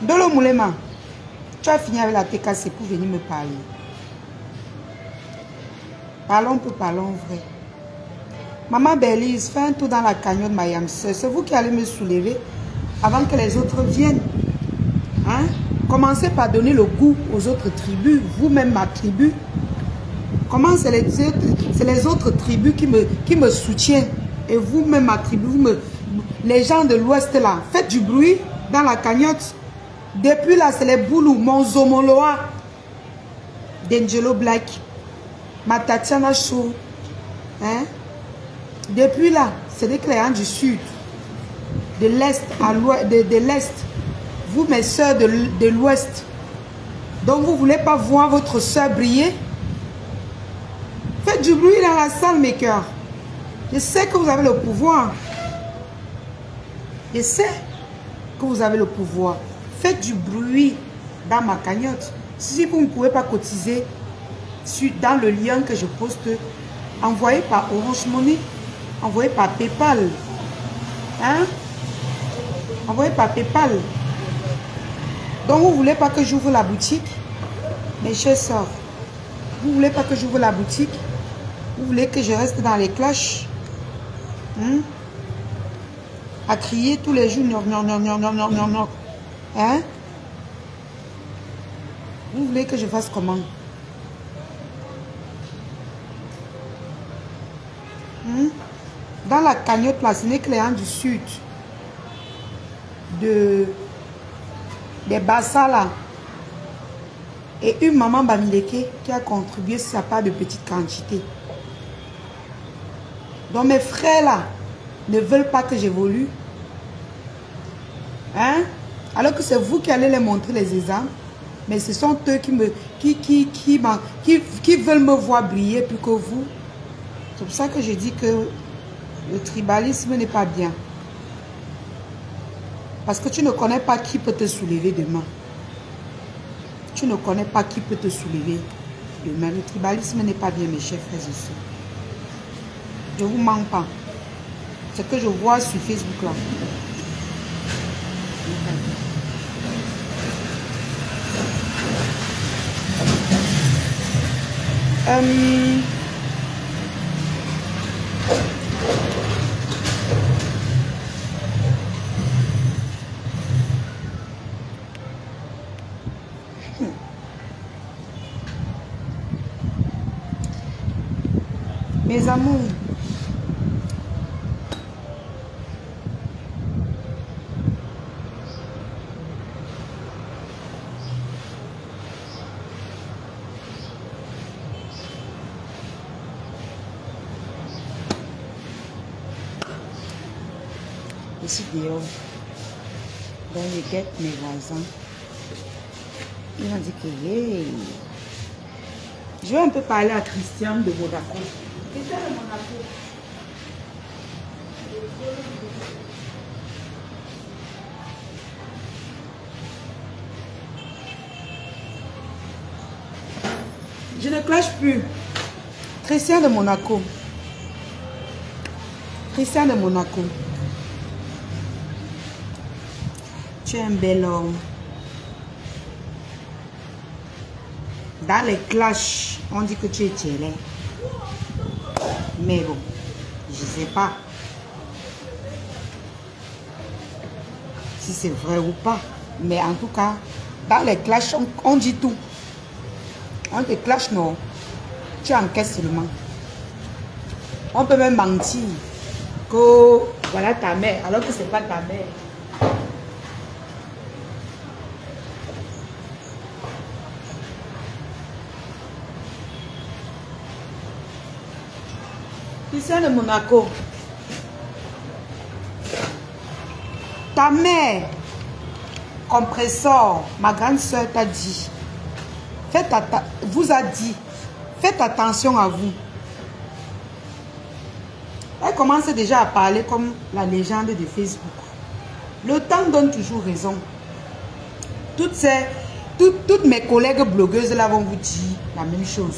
Dolo Moulema, tu as fini avec la TKC pour venir me parler. Parlons peu, parlons vrai. Maman Bélise, fais un tour dans la cagnotte Mayam. C'est vous qui allez me soulever avant que les autres viennent. Hein? Commencez par donner le goût aux autres tribus. Vous-même, ma tribu. Comment c'est les autres tribus qui me soutiennent. Et vous-même, ma tribu, les gens de l'Ouest là, faites du bruit dans la cagnotte. Depuis là, c'est les Boulou, mon Zomoloa, D'Angelo Black, ma Tatiana Chou. Hein? Depuis là, c'est des clients du Sud, de l'Est à l'Ouest, de l'Est. Vous, mes soeurs de l'Ouest. Donc, vous ne voulez pas voir votre soeur briller? Faites du bruit dans la salle, mes cœurs. Je sais que vous avez le pouvoir. Je sais que vous avez le pouvoir. Faites du bruit dans ma cagnotte. Si vous ne pouvez pas cotiser dans le lien que je poste, envoyez par Orange Money, envoyez par PayPal. Hein? Envoyez par PayPal. Donc vous ne voulez pas que j'ouvre la boutique? Mes chers sœurs, vous ne voulez pas que j'ouvre la boutique? Vous voulez que je reste dans les clashs? À crier tous les jours, non, non, non, non, non, non, non, non. Hein? Vous voulez que je fasse comment? Dans la cagnotte là, ce n'est que les gens du Sud, des Bassa là, et une maman Bamileke qui a contribué sur sa part de petite quantité. Donc mes frères là ne veulent pas que j'évolue. Hein? Alors que c'est vous qui allez les montrer les exemples. Mais ce sont eux qui veulent me voir briller plus que vous. C'est pour ça que je dis que le tribalisme n'est pas bien. Parce que tu ne connais pas qui peut te soulever demain. Tu ne connais pas qui peut te soulever demain. Le tribalisme n'est pas bien, mes chers frères et sœurs. Je ne vous mens pas. Ce que je vois sur Facebook là. Mes amours, je suis dehors, dans les guettes, mes voisins. Ils m'ont dit que hey. Je vais un peu parler à Christian de Monaco. Christian de Monaco. Je ne clash plus. Christian de Monaco. Christian de Monaco. Tu es un bel homme. Dans les clashs, on dit que tu es télé. Mais bon, je ne sais pas si c'est vrai ou pas. Mais en tout cas, dans les clashs, on dit tout. On te clash, non. Tu encaisses seulement. On peut même mentir que voilà ta mère, alors que ce n'est pas ta mère. Christian de Monaco. Ta mère, compresseur, ma grande soeur t'a dit. Vous a dit. Faites attention à vous. Elle commence déjà à parler comme la légende de Facebook. Le temps donne toujours raison. Toutes mes collègues blogueuses là vont vous dire la même chose.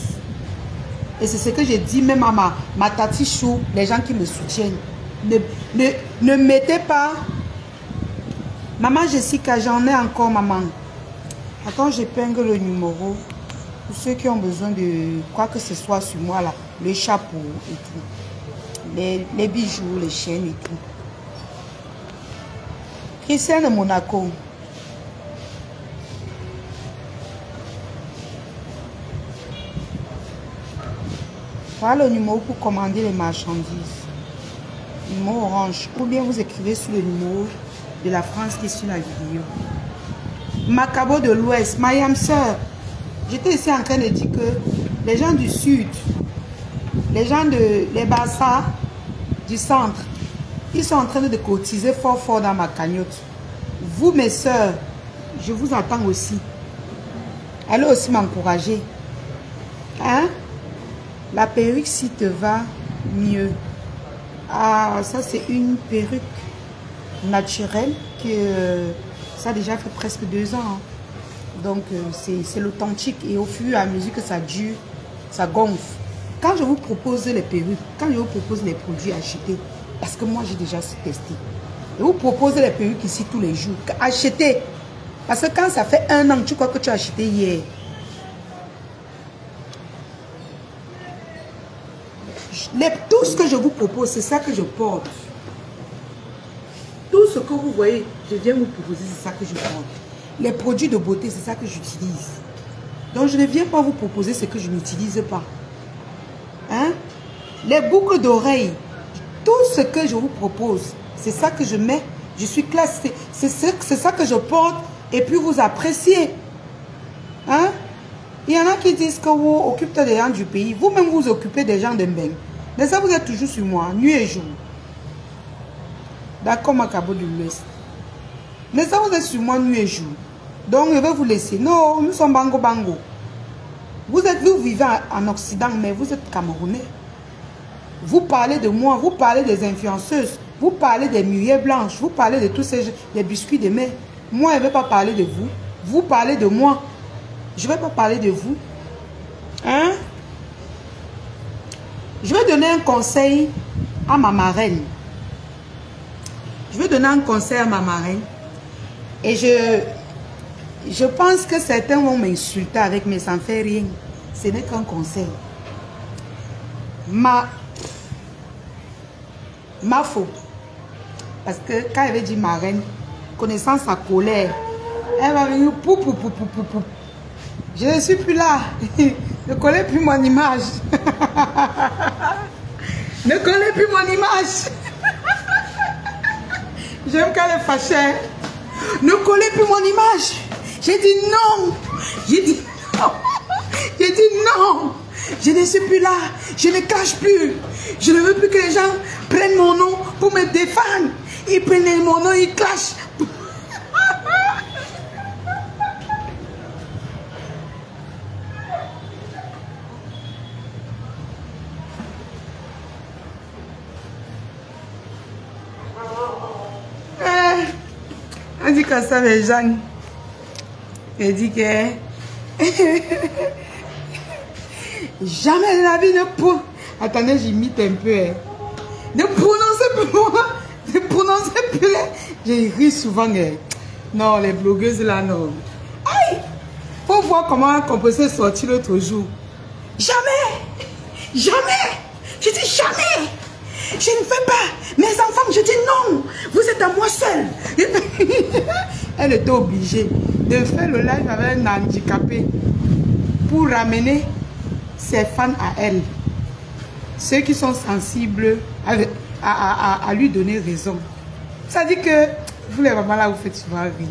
Et c'est ce que j'ai dit même à ma Tati Chou, les gens qui me soutiennent. Ne Maman Jessica, j'en ai encore, maman. Attends, j'épingle le numéro. Pour ceux qui ont besoin de quoi que ce soit sur moi, là. Le chapeau et tout. Les bijoux, les chaînes et tout. Christian de Monaco. Voilà le numéro pour commander les marchandises. Numéro orange. Ou bien vous écrivez sur le numéro de la France qui est sur la vidéo. Macabo de l'Ouest. Mayam sœur. J'étais ici en train de dire que les gens du Sud, les gens les Bassa du centre, ils sont en train de cotiser fort dans ma cagnotte. Vous, mes sœurs, je vous attends aussi. Allez aussi m'encourager. Hein? La perruque, si te va mieux. Ah, ça c'est une perruque naturelle que ça a déjà fait presque 2 ans. Hein. Donc c'est l'authentique et au fur et à mesure que ça dure, ça gonfle. Quand je vous propose les perruques, quand je vous propose les produits achetés, parce que moi j'ai déjà testé. Je vous propose les perruques ici tous les jours. Achetez. Parce que quand ça fait 1 an, tu crois que tu as acheté hier. Tout ce que je vous propose, c'est ça que je porte. Tout ce que vous voyez, je viens vous proposer, c'est ça que je porte. Les produits de beauté, c'est ça que j'utilise. Donc, je ne viens pas vous proposer ce que je n'utilise pas. Hein? Les boucles d'oreilles, tout ce que je vous propose, c'est ça que je mets. Je suis classée. C'est ça que je porte et puis vous appréciez. Hein? Il y en a qui disent que vous occupez des gens du pays. Vous-même, vous occupez des gens de Mbeng. Mais ça, vous êtes toujours sur moi, nuit et jour. D'accord, Macabo de l'Ouest. Mais ça, vous êtes sur moi nuit et jour. Donc, je vais vous laisser. Non, nous sommes bango bango. Vous vivez en Occident, mais vous êtes Camerounais. Vous parlez de moi, vous parlez des influenceuses, vous parlez des mûriers blanches, vous parlez de tous ces les biscuits de mer. Moi, je ne vais pas parler de vous. Vous parlez de moi. Je ne vais pas parler de vous. Hein? Je vais donner un conseil à ma marraine. Je vais donner un conseil à ma marraine. Et je pense que certains vont m'insulter avec, mais ça ne fait rien. Ce n'est qu'un conseil. Ma faute. Parce que quand elle avait dit marraine, connaissant sa colère, elle va venir pou. Je ne suis plus là. Ne collez plus mon image. Ne collez plus mon image. J'aime quand elle est fâchée. Ne collez plus mon image. J'ai dit non. J'ai dit non. J'ai dit non. Je ne suis plus là. Je ne cache plus. Je ne veux plus que les gens prennent mon nom pour me défendre. Ils prennent mon nom, ils clashent. On dit comme ça, les gens. Elle dit que jamais de la vie ne peut. Attendez, j'imite un peu. Hein. Ne prononcez plus moi. Ne prononcez plus. J'ai ri souvent. Hein. Non, les blogueuses là, non. Aïe! Faut voir comment un composé sorti l'autre jour. Jamais! Jamais! Je dis jamais! Je ne fais pas. Mes enfants, je dis non. Vous êtes à moi seul. Elle était obligée de faire le live avec un handicapé pour ramener ses fans à elle. Ceux qui sont sensibles à lui donner raison. Ça dit que vous les mamans là, vous faites souvent rire.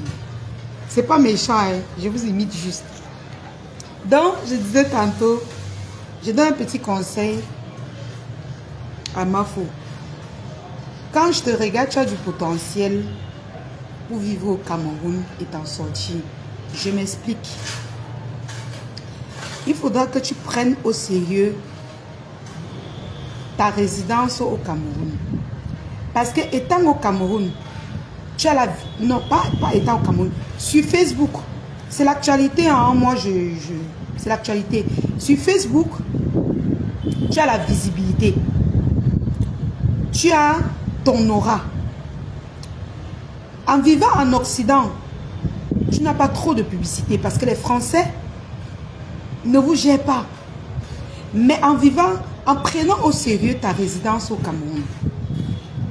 C'est pas méchant, hein? Je vous imite juste. Donc, je disais tantôt, je donne un petit conseil à ma faute. Quand je te regarde, tu as du potentiel pour vivre au Cameroun et t'en sortir. Je m'explique. Il faudra que tu prennes au sérieux ta résidence au Cameroun. Parce que étant au Cameroun, tu as la... Non, pas étant au Cameroun. Sur Facebook, c'est l'actualité. Hein? Moi, c'est l'actualité. Sur Facebook, tu as la visibilité. Tu as ton aura. En vivant en Occident, tu n'as pas trop de publicité parce que les Français ne vous gèrent pas. Mais en vivant, en prenant au sérieux ta résidence au Cameroun,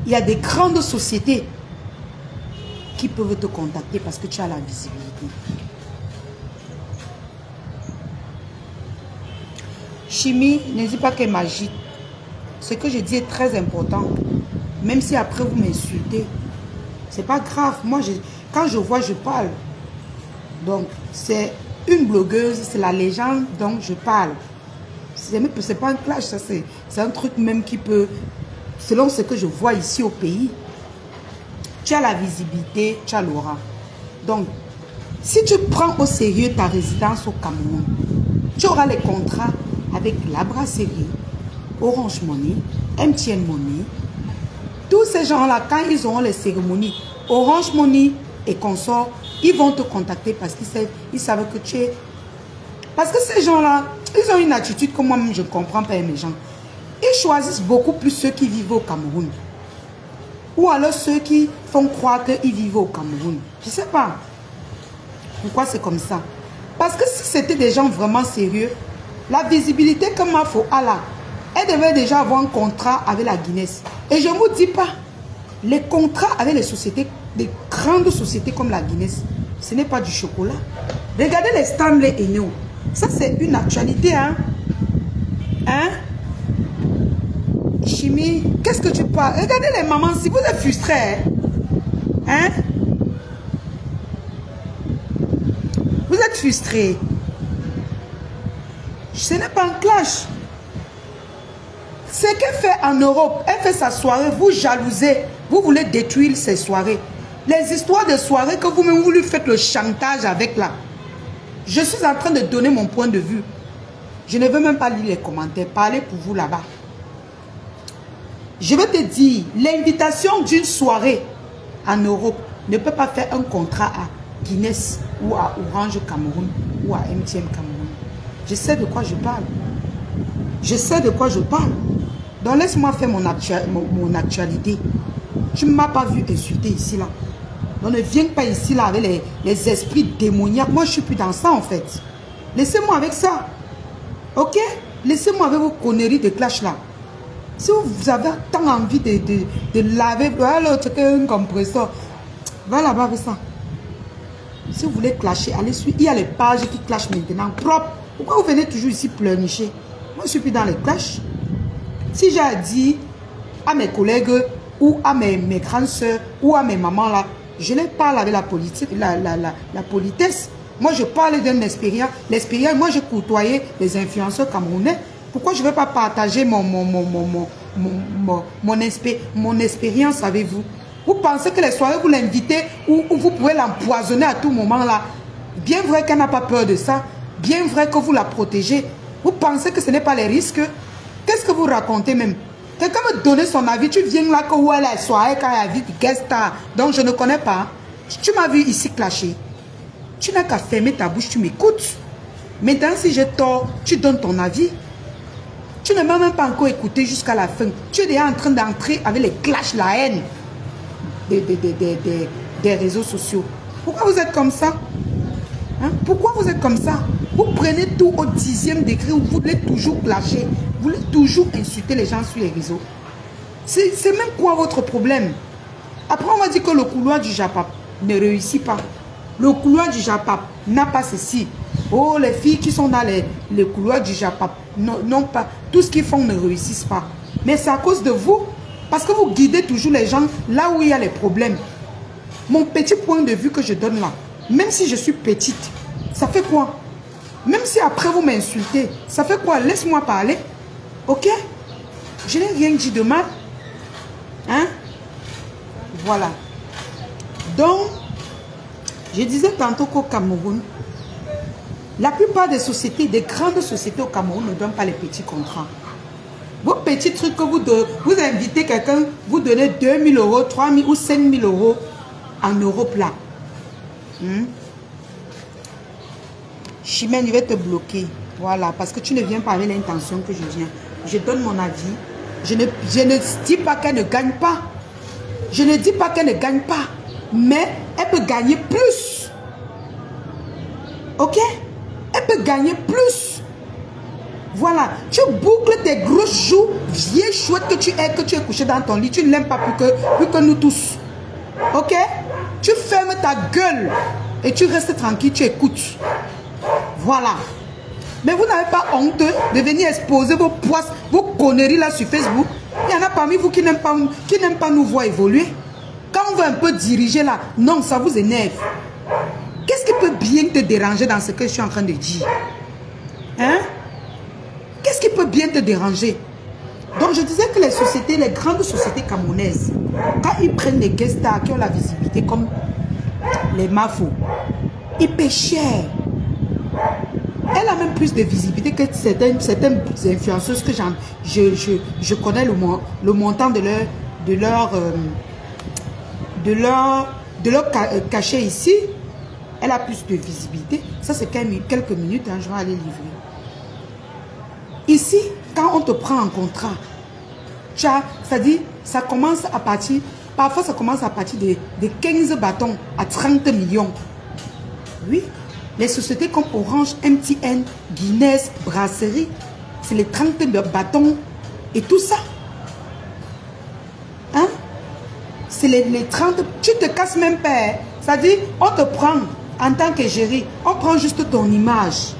il y a des grandes sociétés qui peuvent te contacter parce que tu as la visibilité. Chimie, n'hésite pas qu'elle m'agite. Ce que je dis est très important. Même si après vous m'insultez, c'est pas grave. Moi, quand je vois, je parle. Donc, c'est une blogueuse, c'est la légende dont je parle. C'est pas un clash, ça c'est un truc même qui peut, selon ce que je vois ici au pays, tu as la visibilité, tu as l'aura. Donc, si tu prends au sérieux ta résidence au Cameroun, tu auras les contrats avec la brasserie, Orange Money, MTN Money. Tous ces gens-là, quand ils auront les cérémonies, Orange Money et consorts, ils vont te contacter parce qu'ils savent que tu es... Parce que ces gens-là, ils ont une attitude que moi-même je ne comprends pas mes gens. Ils choisissent beaucoup plus ceux qui vivent au Cameroun. Ou alors ceux qui font croire qu'ils vivent au Cameroun. Je ne sais pas pourquoi c'est comme ça. Parce que si c'était des gens vraiment sérieux, la visibilité que Mafo a là, elle devait déjà avoir un contrat avec la Guinness. Et je ne vous dis pas, les contrats avec les sociétés, des grandes sociétés comme la Guinness, ce n'est pas du chocolat. Regardez les Stanley et Neo. Ça, c'est une actualité, hein? Hein? Chimie, qu'est-ce que tu parles? Regardez les mamans, si vous êtes frustrés, hein? Vous êtes frustrés. Ce n'est pas un clash. Ce qu'elle fait en Europe, elle fait sa soirée, vous jalousez, vous voulez détruire ses soirées. Les histoires de soirées que vous-même vous lui faites le chantage avec là. Je suis en train de donner mon point de vue. Je ne veux même pas lire les commentaires. Parlez pour vous là-bas. Je vais te dire, l'invitation d'une soirée en Europe ne peut pas faire un contrat à Guinness ou à Orange Cameroun ou à MTN Cameroun. Je sais de quoi je parle. Je sais de quoi je parle. Donc laisse-moi faire mon actualité. Tu ne m'as pas vu insulter ici là. Donc ne viens pas ici là avec les esprits démoniaques. Moi je ne suis plus dans ça en fait. Laissez-moi avec ça. Ok? Laissez-moi avec vos conneries de clash là. Si vous avez tant envie de laver, l'autre un compresseur, va là-bas avec ça. Si vous voulez clasher, allez suivre. Il y a les pages qui clashent maintenant, propres. Pourquoi vous venez toujours ici pleurnicher? Moi, je ne suis plus dans les clashs. Si j'ai dit à mes collègues ou à mes grandes soeurs ou à mes mamans là, je les parle avec la politesse. Moi, je parle d'une expérience. L'expérience, moi, j'ai côtoyé les influenceurs camerounais. Pourquoi je ne vais pas partager mon expérience avec vous? Vous pensez que les soirées, vous l'invitez ou vous pouvez l'empoisonner à tout moment là? Bien vrai qu'elle n'a pas peur de ça. Bien vrai que vous la protégez. Vous pensez que ce n'est pas les risques? Qu'est-ce que vous racontez même? Quelqu'un me donne son avis. Tu viens là que où elle est soirée quand elle a vu guest star. Donc je ne connais pas. Tu m'as vu ici clasher. Tu n'as qu'à fermer ta bouche, tu m'écoutes. Maintenant, si je tort, tu donnes ton avis. Tu ne m'as même pas encore écouté jusqu'à la fin. Tu es déjà en train d'entrer avec les clashs, la haine des réseaux sociaux. Pourquoi vous êtes comme ça? Hein? Pourquoi vous êtes comme ça? Vous prenez tout au 10e degré où vous voulez toujours clasher. Vous voulez toujours insulter les gens sur les réseaux. C'est même quoi votre problème? Après, on va dire que le couloir du Japap ne réussit pas. Le couloir du Japap n'a pas ceci. Oh, les filles qui sont dans les couloirs du Japap n'ont pas. Tout ce qu'ils font ne réussissent pas. Mais c'est à cause de vous. Parce que vous guidez toujours les gens là où il y a les problèmes. Mon petit point de vue que je donne là, même si je suis petite, ça fait quoi? Même si après vous m'insultez, ça fait quoi? Laisse-moi parler. Ok? Je n'ai rien dit de mal. Hein? Voilà. Donc, je disais tantôt qu'au Cameroun, la plupart des sociétés, des grandes sociétés au Cameroun ne donnent pas les petits contrats. Vos petits trucs que vous invitez quelqu'un, vous donnez 2 000 euros, 3 000 ou 5 000 euros en Europe là. Chimène, je vais te bloquer. Voilà, parce que tu ne viens pas avec l'intention que je viens. Je donne mon avis. Je ne dis pas qu'elle ne gagne pas. Je ne dis pas qu'elle ne gagne pas. mais elle peut gagner plus. Ok? Elle peut gagner plus. Voilà, tu boucles tes grosses joues, vieille chouette que tu es couché dans ton lit. Tu ne l'aimes pas plus que nous tous. Ok? Tu fermes ta gueule et tu restes tranquille, tu écoutes. Voilà. Mais vous n'avez pas honte de venir exposer vos poisses, vos conneries là sur Facebook. Il y en a parmi vous qui n'aiment pas nous voir évoluer. Quand on veut un peu diriger là, non, ça vous énerve. Qu'est-ce qui peut bien te déranger dans ce que je suis en train de dire? Hein? Qu'est-ce qui peut bien te déranger? Donc je disais que les sociétés, les grandes sociétés camerounaises, quand ils prennent des guest stars qui ont la visibilité comme les Mafo, ils paient cher. Elle a même plus de visibilité que certaines influenceuses que je connais le montant de leur cachet ici. Elle a plus de visibilité. Ça, c'est quelques minutes. Hein, je vais aller livrer. Ici, quand on te prend en contrat, c'est-à-dire, ça commence à partir, parfois ça commence à partir de 15 bâtons à 30 millions. Oui. Les sociétés comme Orange, MTN, Guinness, Brasserie, c'est les 30 bâtons et tout ça. Hein? C'est les 30... Tu te casses même pas. Hein? C'est-à-dire, on te prend en tant que géré, on prend juste ton image.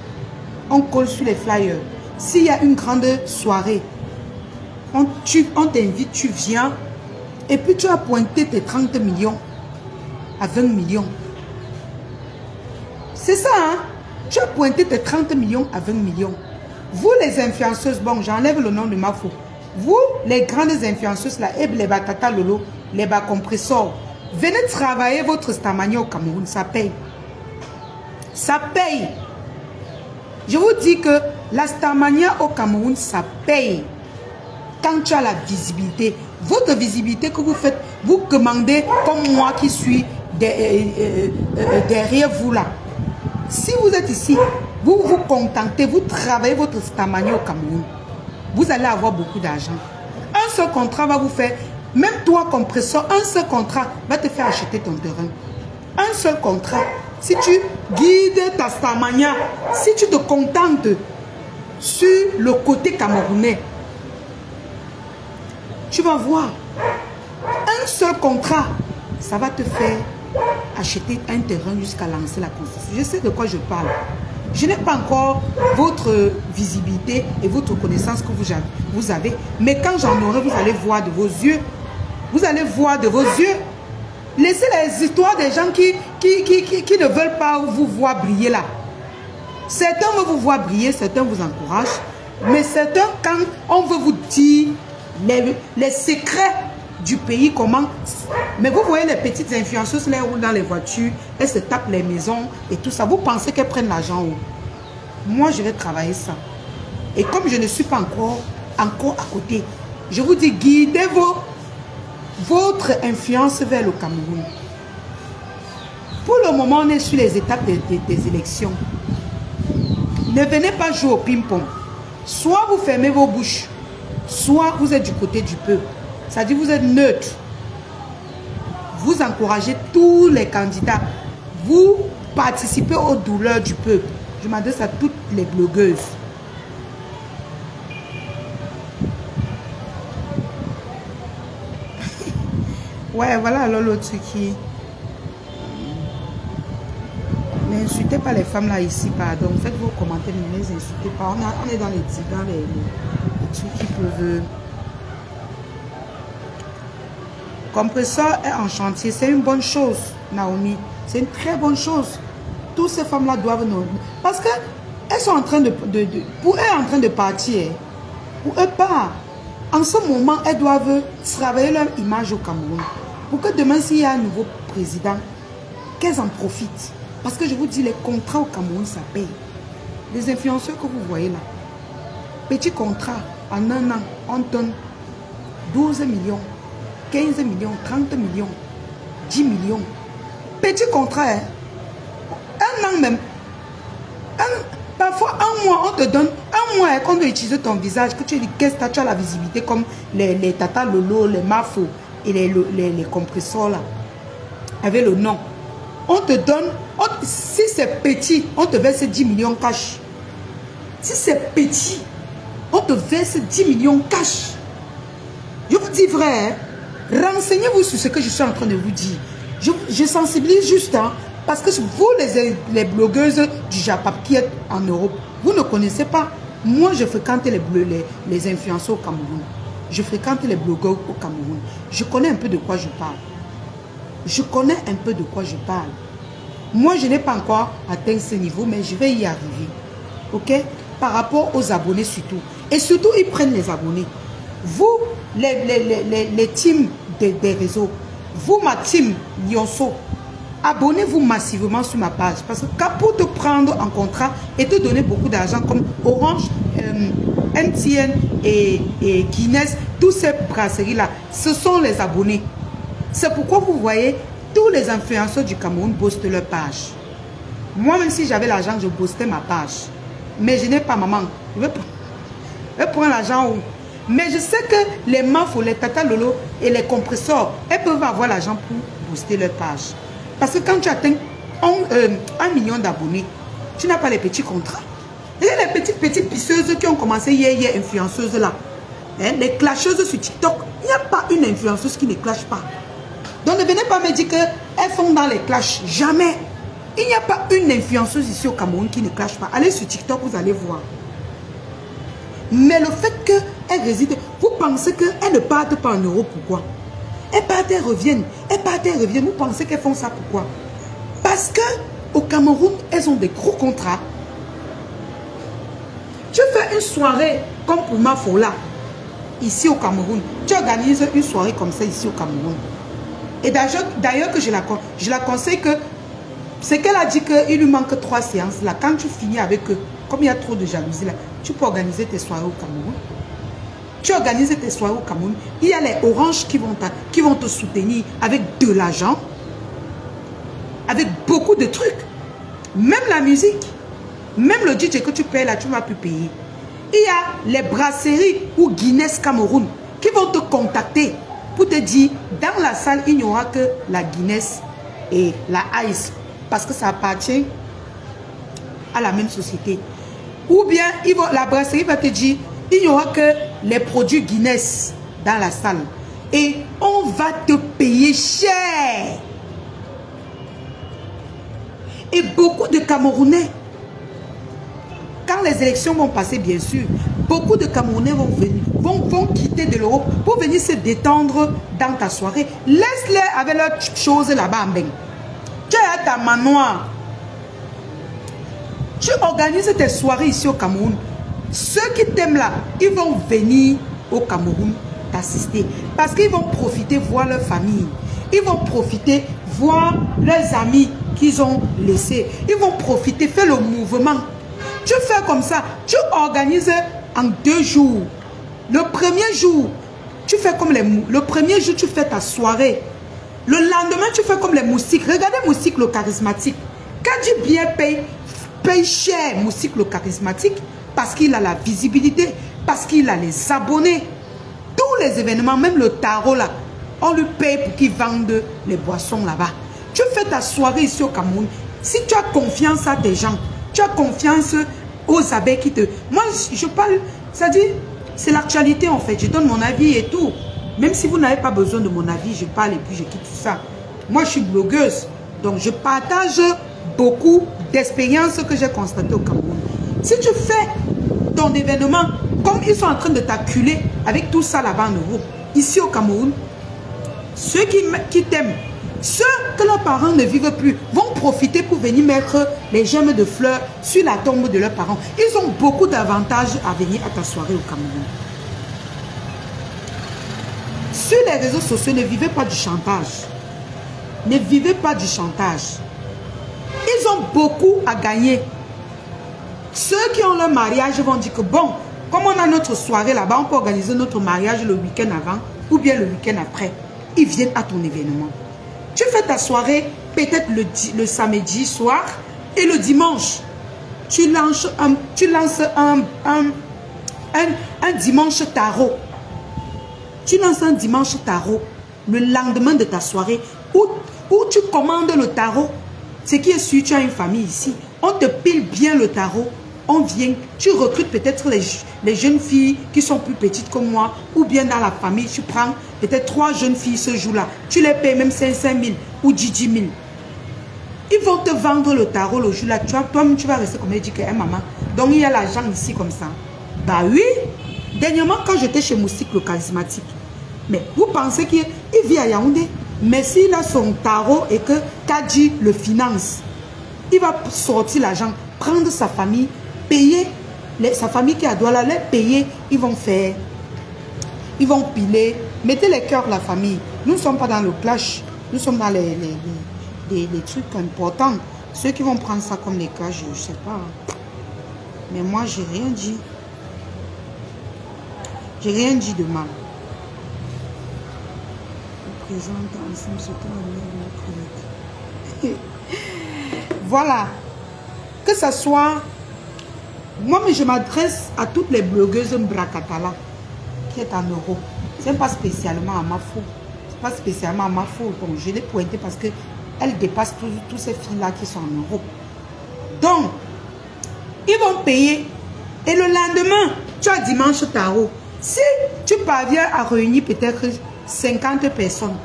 On colle sur les flyers. S'il y a une grande soirée, on t'invite, tu viens. Et puis tu as pointé tes 30 millions à 20 millions. C'est ça, hein? Tu as pointé tes 30 millions à 20 millions. Vous, les influenceuses, bon, j'enlève le nom de ma faute. Vous, les grandes influenceuses, là, les Batata Lolo, les bas compresseurs, venez travailler votre Starmania au Cameroun, ça paye. Ça paye. Je vous dis que la Starmania au Cameroun, ça paye. Quand tu as la visibilité, votre visibilité que vous faites, vous commandez comme moi qui suis derrière vous là. Si vous êtes ici, vous vous contentez, vous travaillez votre Starmania au Cameroun, vous allez avoir beaucoup d'argent. Un seul contrat va vous faire, même toi compresseur, un seul contrat va te faire acheter ton terrain. Un seul contrat. Si tu guides ta Starmania, si tu te contentes sur le côté camerounais, tu vas voir, un seul contrat, ça va te faire acheter un terrain jusqu'à lancer la construction. Je sais de quoi je parle. Je n'ai pas encore votre visibilité et votre connaissance que vous avez. Mais quand j'en aurai, vous allez voir de vos yeux. Vous allez voir de vos yeux. Laissez les histoires des gens qui ne veulent pas vous voir briller là. Certains veulent vous voir briller, certains vous encouragent. Mais certains, quand on veut vous dire les secrets du pays, comment... Mais vous voyez les petites influenceuses, elles roulent dans les voitures, elles se tapent les maisons et tout ça. Vous pensez qu'elles prennent l'argent où? Moi, je vais travailler ça. Et comme je ne suis pas encore à côté, je vous dis, guidez votre influence vers le Cameroun. Pour le moment, on est sur les étapes des élections. Ne venez pas jouer au ping-pong. Soit vous fermez vos bouches, soit vous êtes du côté du peuple. C'est-à-dire vous êtes neutre. Vous encouragez tous les candidats. Vous participez aux douleurs du peuple. Je m'adresse à toutes les blogueuses. Ouais, voilà Lolo Tuki. N'insultez pas les femmes là ici, pardon. Faites vos commentaires, ne les insultez pas. On est dans les trucs qui peuvent... Compresseur est en chantier, c'est une bonne chose, Naomi. C'est une très bonne chose. Toutes ces femmes-là doivent nous... Parce qu'elles sont en train pour elles, en train de partir. Pour eux, pas. En ce moment, elles doivent travailler leur image au Cameroun. Pour que demain, s'il y a un nouveau président, qu'elles en profitent. Parce que je vous dis, les contrats au Cameroun, ça paye. Les influenceurs que vous voyez là, petit contrat, en un an, on donne 12 millions. 15 millions, 30 millions, 10 millions. Petit contrat, hein? Un an même. Parfois, un mois, on te donne un mois hein, qu'on doit utiliser ton visage, que tu es qu'est-ce que tu as la visibilité comme les Tata Lolo, les Mafo et les compresseurs là. avec le nom. On te donne, si c'est petit, on te verse 10 millions cash. Si c'est petit, on te verse 10 millions cash. Je vous dis vrai, hein, renseignez-vous sur ce que je suis en train de vous dire. Je sensibilise juste, hein, parce que vous, les blogueuses du Japon qui êtes en Europe, vous ne connaissez pas. Moi, je fréquente les influenceurs au Cameroun. Je fréquente les blogueurs au Cameroun. Je connais un peu de quoi je parle. Je connais un peu de quoi je parle. Moi, je n'ai pas encore atteint ce niveau, mais je vais y arriver. Ok? Par rapport aux abonnés surtout. Et surtout, ils prennent les abonnés. Vous, les teams des réseaux, vous, ma team Nyonso, abonnez-vous massivement sur ma page. Parce que pour te prendre en contrat et te donner beaucoup d'argent comme Orange, MTN et Guinness, toutes ces brasseries-là, ce sont les abonnés. C'est pourquoi vous voyez, tous les influenceurs du Cameroun boostent leur page. Moi, même si j'avais l'argent, je boostais ma page. Mais je n'ai pas maman. Je vais prendre l'argent où? Mais je sais que les mafos, les tata lolo et les compresseurs, elles peuvent avoir l'argent pour booster leur page. Parce que quand tu atteins 1 million d'abonnés, tu n'as pas les petits contrats. Et les petites pisseuses qui ont commencé hier, influenceuses là, hein, les clasheuses sur TikTok, il n'y a pas une influenceuse qui ne clash pas. Donc ne venez pas me dire qu'elles font dans les clashs. Jamais. Il n'y a pas une influenceuse ici au Cameroun qui ne clash pas. Allez sur TikTok, vous allez voir. Mais le fait qu'elles résident, vous pensez qu'elles ne partent pas en Europe, pourquoi? Elles partent, elles reviennent. Elles partent, elles reviennent. Vous pensez qu'elles font ça, pourquoi? Parce qu'au Cameroun, elles ont des gros contrats. Tu fais une soirée comme pour ma fola, ici au Cameroun. Tu organises une soirée comme ça ici au Cameroun. Et d'ailleurs que je la conseille que c'est qu'elle a dit qu'il lui manque 3 séances là. Quand tu finis avec eux, comme il y a trop de jalousie là, tu peux organiser tes soirées au Cameroun. Tu organises tes soirées au Cameroun. Il y a les oranges qui vont te soutenir avec de l'argent, avec beaucoup de trucs. Même la musique, même le DJ que tu payes là, tu ne vas plus payer. Il y a les brasseries ou Guinness Cameroun qui vont te contacter pour te dire, dans la salle, il n'y aura que la Guinness et la Ice. Parce que ça appartient à la même société. Ou bien, la brasserie va te dire, il n'y aura que les produits Guinness dans la salle. Et on va te payer cher. Et beaucoup de Camerounais, quand les élections vont passer, bien sûr, beaucoup de Camerounais vont quitter de l'Europe pour venir se détendre dans ta soirée. Laisse-les avec leurs choses là-bas. Tu es à ta manoir. Tu organises tes soirées ici au Cameroun. Ceux qui t'aiment là, ils vont venir au Cameroun t'assister. Parce qu'ils vont profiter voir leur famille. Ils vont profiter voir leurs amis qu'ils ont laissés. Ils vont profiter, faire le mouvement. Tu fais comme ça. Tu organises en 2 jours. Le premier jour, tu fais comme le premier jour, tu fais ta soirée. Le lendemain, tu fais comme les moustiques. Regardez Moustique le charismatique. Quand tu bien paye cher Moustique le charismatique, parce qu'il a la visibilité, parce qu'il a les abonnés. Tous les événements, même le tarot là, on lui paye pour qu'il vende les boissons là-bas. Tu fais ta soirée ici au Cameroun. Si tu as confiance à tes gens, tu as confiance aux abeilles qui te... Moi, je parle, ça dit, c'est l'actualité en fait. Je donne mon avis et tout. Même si vous n'avez pas besoin de mon avis, je parle et puis je quitte tout ça. Moi, je suis blogueuse. Donc, je partage beaucoup d'expériences que j'ai constatées au Cameroun. Si tu fais ton événement, comme ils sont en train de t'acculer avec tout ça là-bas en Europe, ici au Cameroun, ceux qui t'aiment, ceux que leurs parents ne vivent plus, vont profiter pour venir mettre les gemmes de fleurs sur la tombe de leurs parents. Ils ont beaucoup d'avantages à venir à ta soirée au Cameroun. Sur les réseaux sociaux, ne vivez pas du chantage. Ne vivez pas du chantage. Ils ont beaucoup à gagner. Ceux qui ont leur mariage vont dire que bon, comme on a notre soirée là-bas, on peut organiser notre mariage le week-end avant ou bien le week-end après. Ils viennent à ton événement. Tu fais ta soirée peut-être le samedi soir et le dimanche. Tu lances un dimanche tarot. Tu lances un dimanche tarot le lendemain de ta soirée où Ou tu commandes le tarot. Ce qui est sûr, tu as une famille ici. On te pile bien le tarot. On vient, tu recrutes peut-être les jeunes filles qui sont plus petites que moi. Ou bien dans la famille, tu prends peut-être 3 jeunes filles ce jour-là. Tu les payes même 500 000 ou 10 000. Ils vont te vendre le tarot le jour-là. Toi-même, tu vas rester comme elle dit que maman. Donc, il y a l'argent ici comme ça. Bah oui. Dernièrement, quand j'étais chez Moustique, le charismatique. Mais vous pensez qu'il vit à Yaoundé? Mais s'il a son tarot et que Kadji le finance, il va sortir l'argent, prendre sa famille, payer, sa famille qui a Douala, les payer, ils vont faire, ils vont piler. Mettez les cœurs la famille. Nous ne sommes pas dans le clash, nous sommes dans les trucs importants. Ceux qui vont prendre ça comme les clashs, je ne sais pas. Mais moi, j'ai rien dit. J'ai rien dit de mal. Voilà. Que ce soit... Moi, mais je m'adresse à toutes les blogueuses Mbrakatala qui est en Europe. Ce n'est pas spécialement à ma faute. C'est pas spécialement à ma faute. Bon, je l'ai pointé parce qu'elle dépasse tous ces filles-là qui sont en Europe. Donc, ils vont payer. Et le lendemain, tu as dimanche tarot. Si tu parviens à réunir peut-être 50 personnes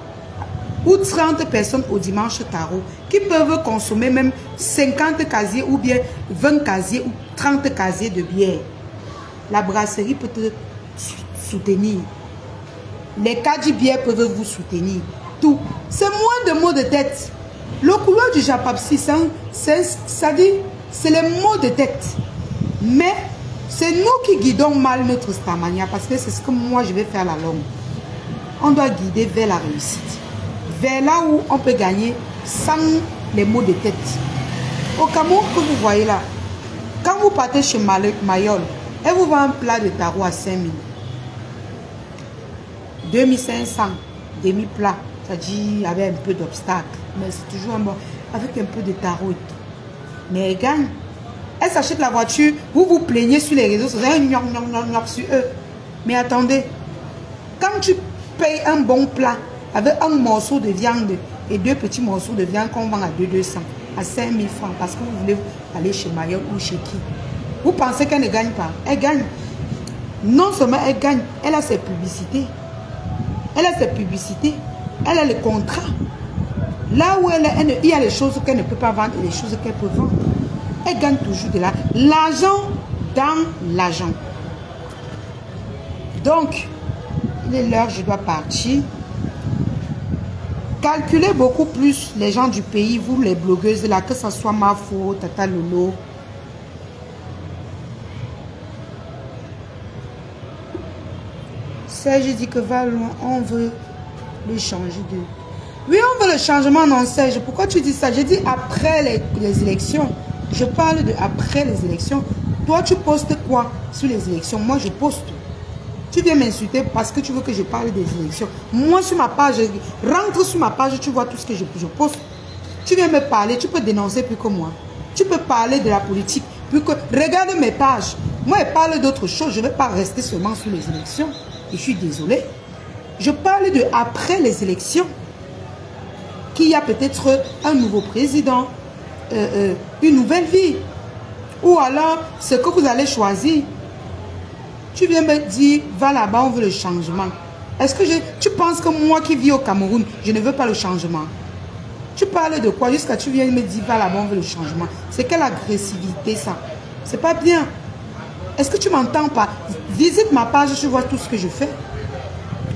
ou 30 personnes au dimanche tarot qui peuvent consommer même 50 casiers ou bien 20 casiers ou 30 casiers de bière, la brasserie peut te soutenir. Les Kadji bières peuvent vous soutenir. Tout. C'est moins de mots de tête. Le couloir du Japapsi, ça dit, c'est les mots de tête. Mais c'est nous qui guidons mal notre Starmania parce que c'est ce que moi je vais faire la longue. On doit guider vers la réussite. Vers là où on peut gagner sans les mots de tête. Au Cameroun que vous voyez là, quand vous partez chez Mayol, elle vous vend un plat de tarot à 5 000. 2500, demi-plat. Ça dit avec un peu d'obstacle. Mais c'est toujours un bon. Avec un peu de tarot et tout. Mais elle gagne. Elle s'achète la voiture. Vous vous plaignez sur les réseaux sociaux. Sur eux. Mais attendez. Quand tu payes un bon plat avec un morceau de viande et 2 petits morceaux de viande qu'on vend à 200, à 5000 francs parce que vous voulez aller chez Mayol ou chez qui, vous pensez qu'elle ne gagne pas? Elle gagne. Non seulement elle gagne, elle a ses publicités. Elle a ses publicités. Elle a les contrats. Là où elle est, il y a les choses qu'elle ne peut pas vendre et les choses qu'elle peut vendre. Elle gagne toujours de l'argent dans l'argent. Donc, il est l'heure, je dois partir. Calculez beaucoup plus les gens du pays, vous les blogueuses là, que ce soit Mafo, Tata Lolo. Serge dit que Valon, on veut le changer de... Oui, on veut le changement, non Serge. Pourquoi tu dis ça? J'ai dit après les élections. Je parle de après les élections. Toi, tu postes quoi sur les élections? Moi, je poste. Tu viens m'insulter parce que tu veux que je parle des élections. Moi, sur ma page, rentre sur ma page, tu vois tout ce que je poste. Tu viens me parler, tu peux dénoncer plus que moi. Tu peux parler de la politique. Plus que... Regarde mes pages. Moi, je parle d'autres choses. Je ne vais pas rester seulement sur les élections. Et je suis désolée. Je parle de après les élections. Qu'il y a peut-être un nouveau président, une nouvelle vie. Ou alors, ce que vous allez choisir. Tu viens me dire, va là-bas, on veut le changement. Est-ce que tu penses que moi qui vis au Cameroun, je ne veux pas le changement? Tu parles de quoi? Jusqu'à tu viens me dire, va là-bas, on veut le changement. C'est quelle agressivité ça? C'est pas bien. Est-ce que tu m'entends pas? Visite ma page, tu vois tout ce que je fais.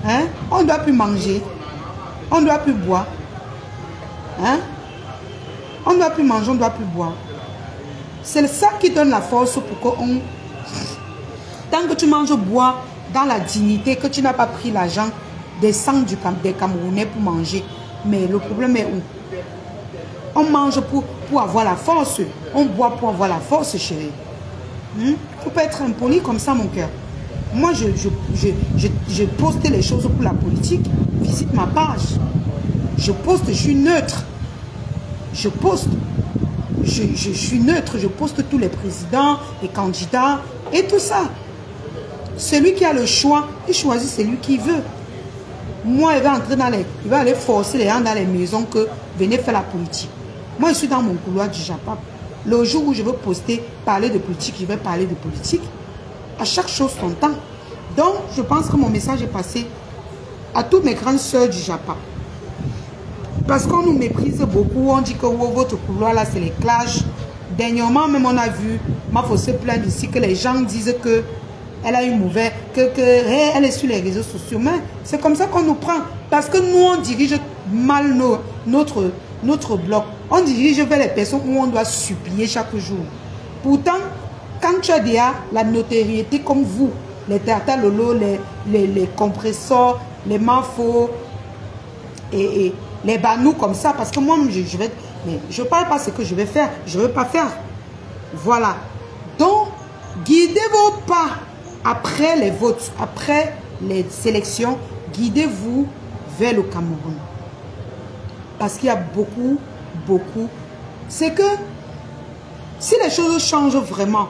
Hein? On ne doit plus manger. On ne doit plus boire. Hein? On ne doit plus manger, on ne doit plus boire. C'est ça qui donne la force pour qu'on... Tant que tu manges, bois dans la dignité, que tu n'as pas pris l'argent des sangs des Camerounais pour manger. Mais le problème est où? On mange pour avoir la force. On boit pour avoir la force, chérie. Il ne faut pas être impoli comme ça, mon cœur. Moi, je poste les choses pour la politique. Visite ma page. Je poste, je suis neutre. Je poste. Je suis neutre. Je poste tous les présidents, les candidats et tout ça. Celui qui a le choix, il choisit celui qu'il veut. Moi, il va entrer dans les... Il va aller forcer les gens dans les maisons que venez faire la politique. Moi, je suis dans mon couloir du Japon. Le jour où je veux poster, parler de politique, je vais parler de politique. À chaque chose son temps. Donc, je pense que mon message est passé à toutes mes grandes sœurs du Japon. Parce qu'on nous méprise beaucoup. On dit que oh, votre couloir là, c'est les clashs. Dernièrement, même on a vu, il faut se plaindre ici, que les gens disent que elle a eu mauvais, elle est sur les réseaux sociaux. Mais c'est comme ça qu'on nous prend. Parce que nous, on dirige mal notre bloc. On dirige vers les personnes où on doit supplier chaque jour. Pourtant, quand tu as déjà la notoriété comme vous, les Tata Lolo, les compresseurs, les Mafos et les Banou comme ça, parce que moi, je ne parle pas ce que je vais faire, je ne veux pas faire. Voilà. Donc, guidez vos pas après les votes, après les sélections, guidez-vous vers le Cameroun. Parce qu'il y a beaucoup. C'est que si les choses changent vraiment,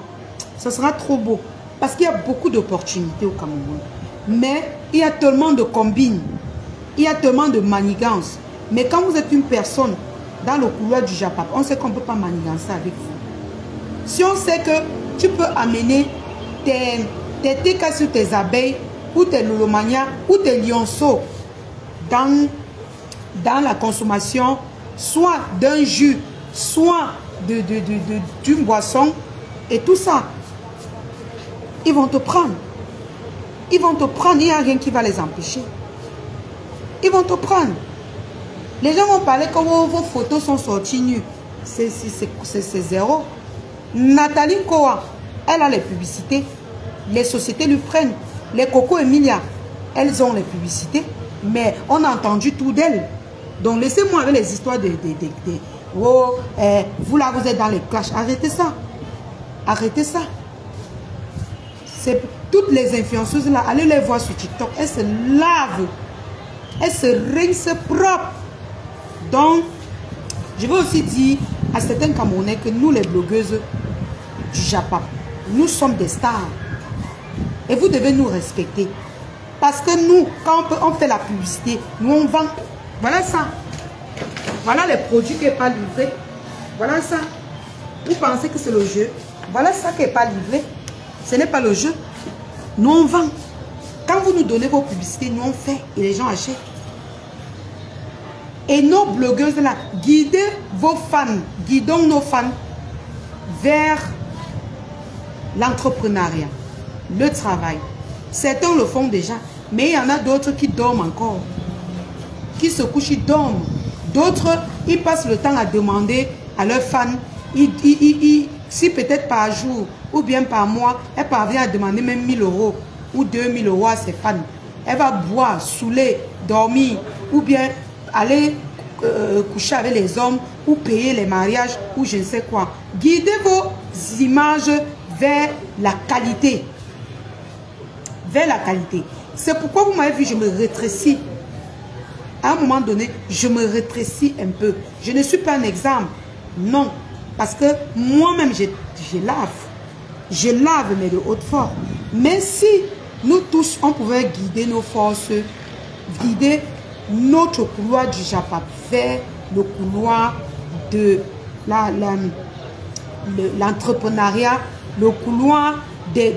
ça sera trop beau. Parce qu'il y a beaucoup d'opportunités au Cameroun. Mais il y a tellement de combines. Il y a tellement de manigances. Mais quand vous êtes une personne dans le couloir du Japon, on sait qu'on ne peut pas manigancer avec vous. Si on sait que tu peux amener tes ticas sur tes abeilles, ou tes lolomania, ou tes lionceaux dans la consommation, soit d'un jus, soit d'une boisson, et tout ça, ils vont te prendre. Ils vont te prendre, il n'y a rien qui va les empêcher. Ils vont te prendre. Les gens vont parler que vos photos sont sorties nues. C'est zéro. Nathalie Koa, elle a les publicités. Les sociétés lui prennent. Les Coco Emilia, elles ont les publicités. Mais on a entendu tout d'elles. Donc laissez-moi avec les histoires oh, vous là, vous êtes dans les clashs. Arrêtez ça. Arrêtez ça. Toutes les influenceuses là, allez les voir sur TikTok. Elles se lavent. Elles se rincent propres. Donc, je veux aussi dire à certains Camerounais que nous, les blogueuses du Japon, nous sommes des stars. Et vous devez nous respecter. Parce que nous, quand on fait la publicité, nous on vend. Voilà ça. Voilà les produits qui n'est pas livré. Voilà ça. Vous pensez que c'est le jeu. Voilà ça qui n'est pas livré. Ce n'est pas le jeu. Nous on vend. Quand vous nous donnez vos publicités, nous on fait et les gens achètent. Et nos blogueuses là, guidez vos fans, guidons nos fans vers l'entrepreneuriat, le travail. Certains le font déjà, mais il y en a d'autres qui dorment encore. Qui se couchent, ils dorment. D'autres, ils passent le temps à demander à leurs fans, si peut-être par jour ou bien par mois, elle parvient à demander même 1000 € ou 2000 € à ses fans. Elle va boire, saouler, dormir ou bien aller coucher avec les hommes ou payer les mariages ou je ne sais quoi. Guidez vos images vers la qualité. Vers la qualité. C'est pourquoi vous m'avez vu, je me rétrécis. À un moment donné, je me rétrécis un peu. Je ne suis pas un exemple. Non. Parce que moi-même, je lave. Je lave, mais de haute forme. Mais si nous tous, on pouvait guider nos forces, guider notre couloir du Japon vers le couloir de l'entrepreneuriat, le couloir des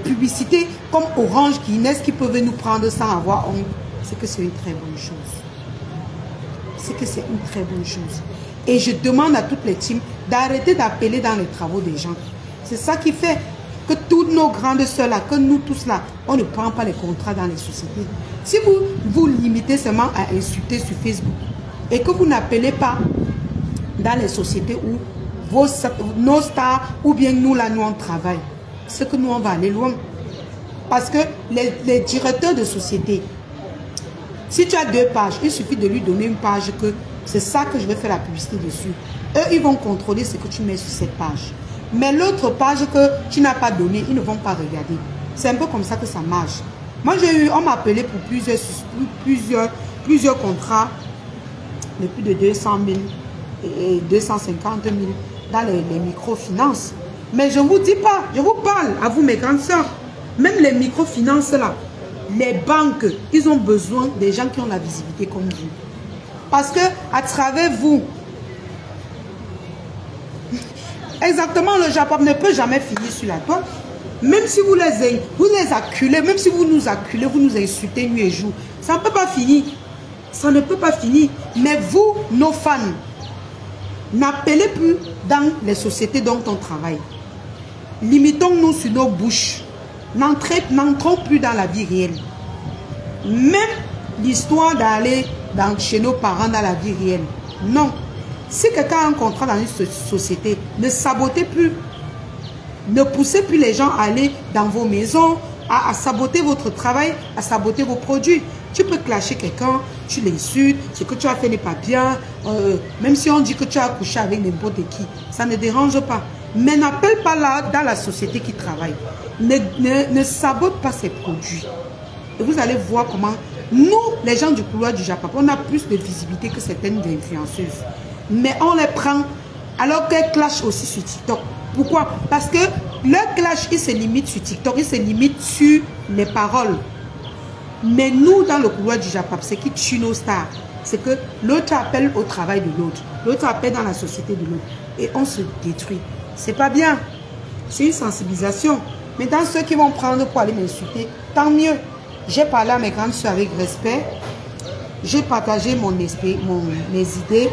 publicités comme Orange, Guinness qui peuvent nous prendre sans avoir honte, c'est que c'est une très bonne chose. C'est que c'est une très bonne chose. Et je demande à toutes les teams d'arrêter d'appeler dans les travaux des gens. C'est ça qui fait que toutes nos grandes soeurs là, que nous tous là, on ne prend pas les contrats dans les sociétés. Si vous vous limitez seulement à insulter sur Facebook et que vous n'appelez pas dans les sociétés où nos stars ou bien nous là, nous on travaille, c'est que nous on va aller loin. Parce que les directeurs de société, si tu as 2 pages, il suffit de lui donner une page que c'est ça que je vais faire la publicité dessus. Eux, ils vont contrôler ce que tu mets sur cette page. Mais l'autre page que tu n'as pas donnée, ils ne vont pas regarder. C'est un peu comme ça que ça marche. Moi, on m'a appelé pour plusieurs contrats de plus de 200 000 et 250 000 dans les microfinances. Mais je ne vous dis pas, je vous parle à vous, mes grandes sœurs. Même les microfinances là, les banques, ils ont besoin des gens qui ont la visibilité comme vous. Parce que à travers vous, exactement, le Japon ne peut jamais finir sur la toile. Même si vous les acculez, même si vous nous acculez, vous nous insultez nuit et jour, ça ne peut pas finir. Ça ne peut pas finir. Mais vous, nos fans, n'appelez plus dans les sociétés dont on travaille. Limitons-nous sur nos bouches. N'entrons plus dans la vie réelle. Même l'histoire d'aller chez nos parents dans la vie réelle. Non. Si quelqu'un a un contrat dans une société, ne sabotez plus. Ne poussez plus les gens à aller dans vos maisons, à saboter votre travail, à saboter vos produits. Tu peux clasher quelqu'un, tu l'insultes, ce que tu as fait n'est pas bien. Même si on dit que tu as couché avec n'importe qui, ça ne dérange pas. Mais n'appelle pas là dans la société qui travaille. Ne sabote pas ses produits. Et vous allez voir comment nous, les gens du couloir du Japon, on a plus de visibilité que certaines influenceuses. Mais on les prend alors qu'elles clashent aussi sur TikTok. Pourquoi? Parce que leur clash, il se limite sur TikTok, il se limite sur les paroles. Mais nous, dans le couloir du Japon, c'est qui tue nos stars. C'est que l'autre appelle au travail de l'autre. L'autre appelle dans la société de l'autre. Et on se détruit. C'est pas bien. C'est une sensibilisation. Maintenant, ceux qui vont prendre pour aller m'insulter, tant mieux. J'ai parlé à mes grandes soeurs avec respect. J'ai partagé mes idées.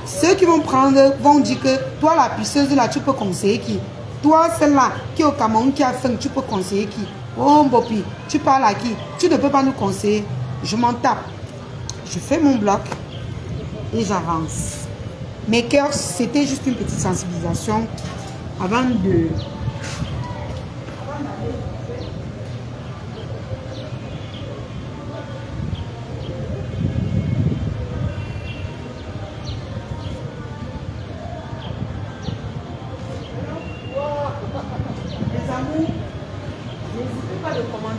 Ceux qui vont prendre vont dire que toi, la puceuse là, tu peux conseiller qui? Toi, celle-là qui est au Cameroun, qui a faim, tu peux conseiller qui? Oh, Bopi, tu parles à qui? Tu ne peux pas nous conseiller. Je m'en tape. Je fais mon bloc et j'avance. Mes cœurs, c'était juste une petite sensibilisation avant de...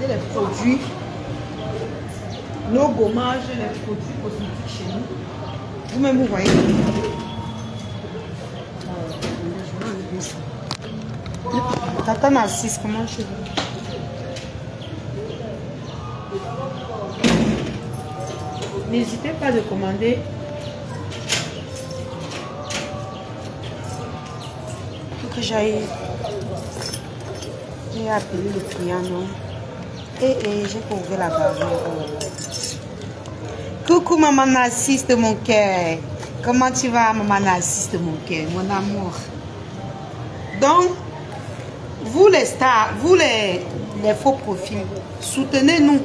les produits, nos gommages, les produits cosmétiques chez nous. Vous-même, vous voyez. Tata Narcisse, comment chez vous? N'hésitez pas de commander. Faut que j'aille. J'ai appelé le client, non? Et j'ai ouvert la barrière. Coucou maman Narcisse de mon cœur. Comment tu vas maman Narcisse de mon cœur, mon amour? Donc, vous les stars, vous les faux profils, soutenez-nous.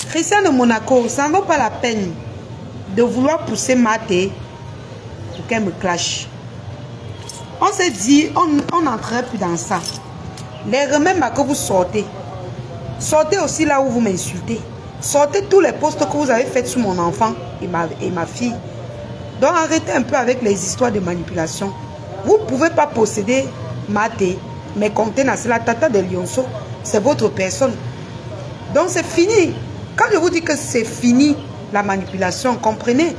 Christian de Monaco, ça ne vaut pas la peine de vouloir pousser Maté pour qu'elle me clash. On s'est dit, on n'entrerait plus dans ça. Les remèdes que vous sortez. Sortez aussi là où vous m'insultez. Sortez tous les posts que vous avez faits sur mon enfant et ma fille. Donc arrêtez un peu avec les histoires de manipulation. Vous ne pouvez pas posséder Maté, mais comptez dans la tata de Lionceau. C'est votre personne. Donc c'est fini. Quand je vous dis que c'est fini la manipulation, comprenez.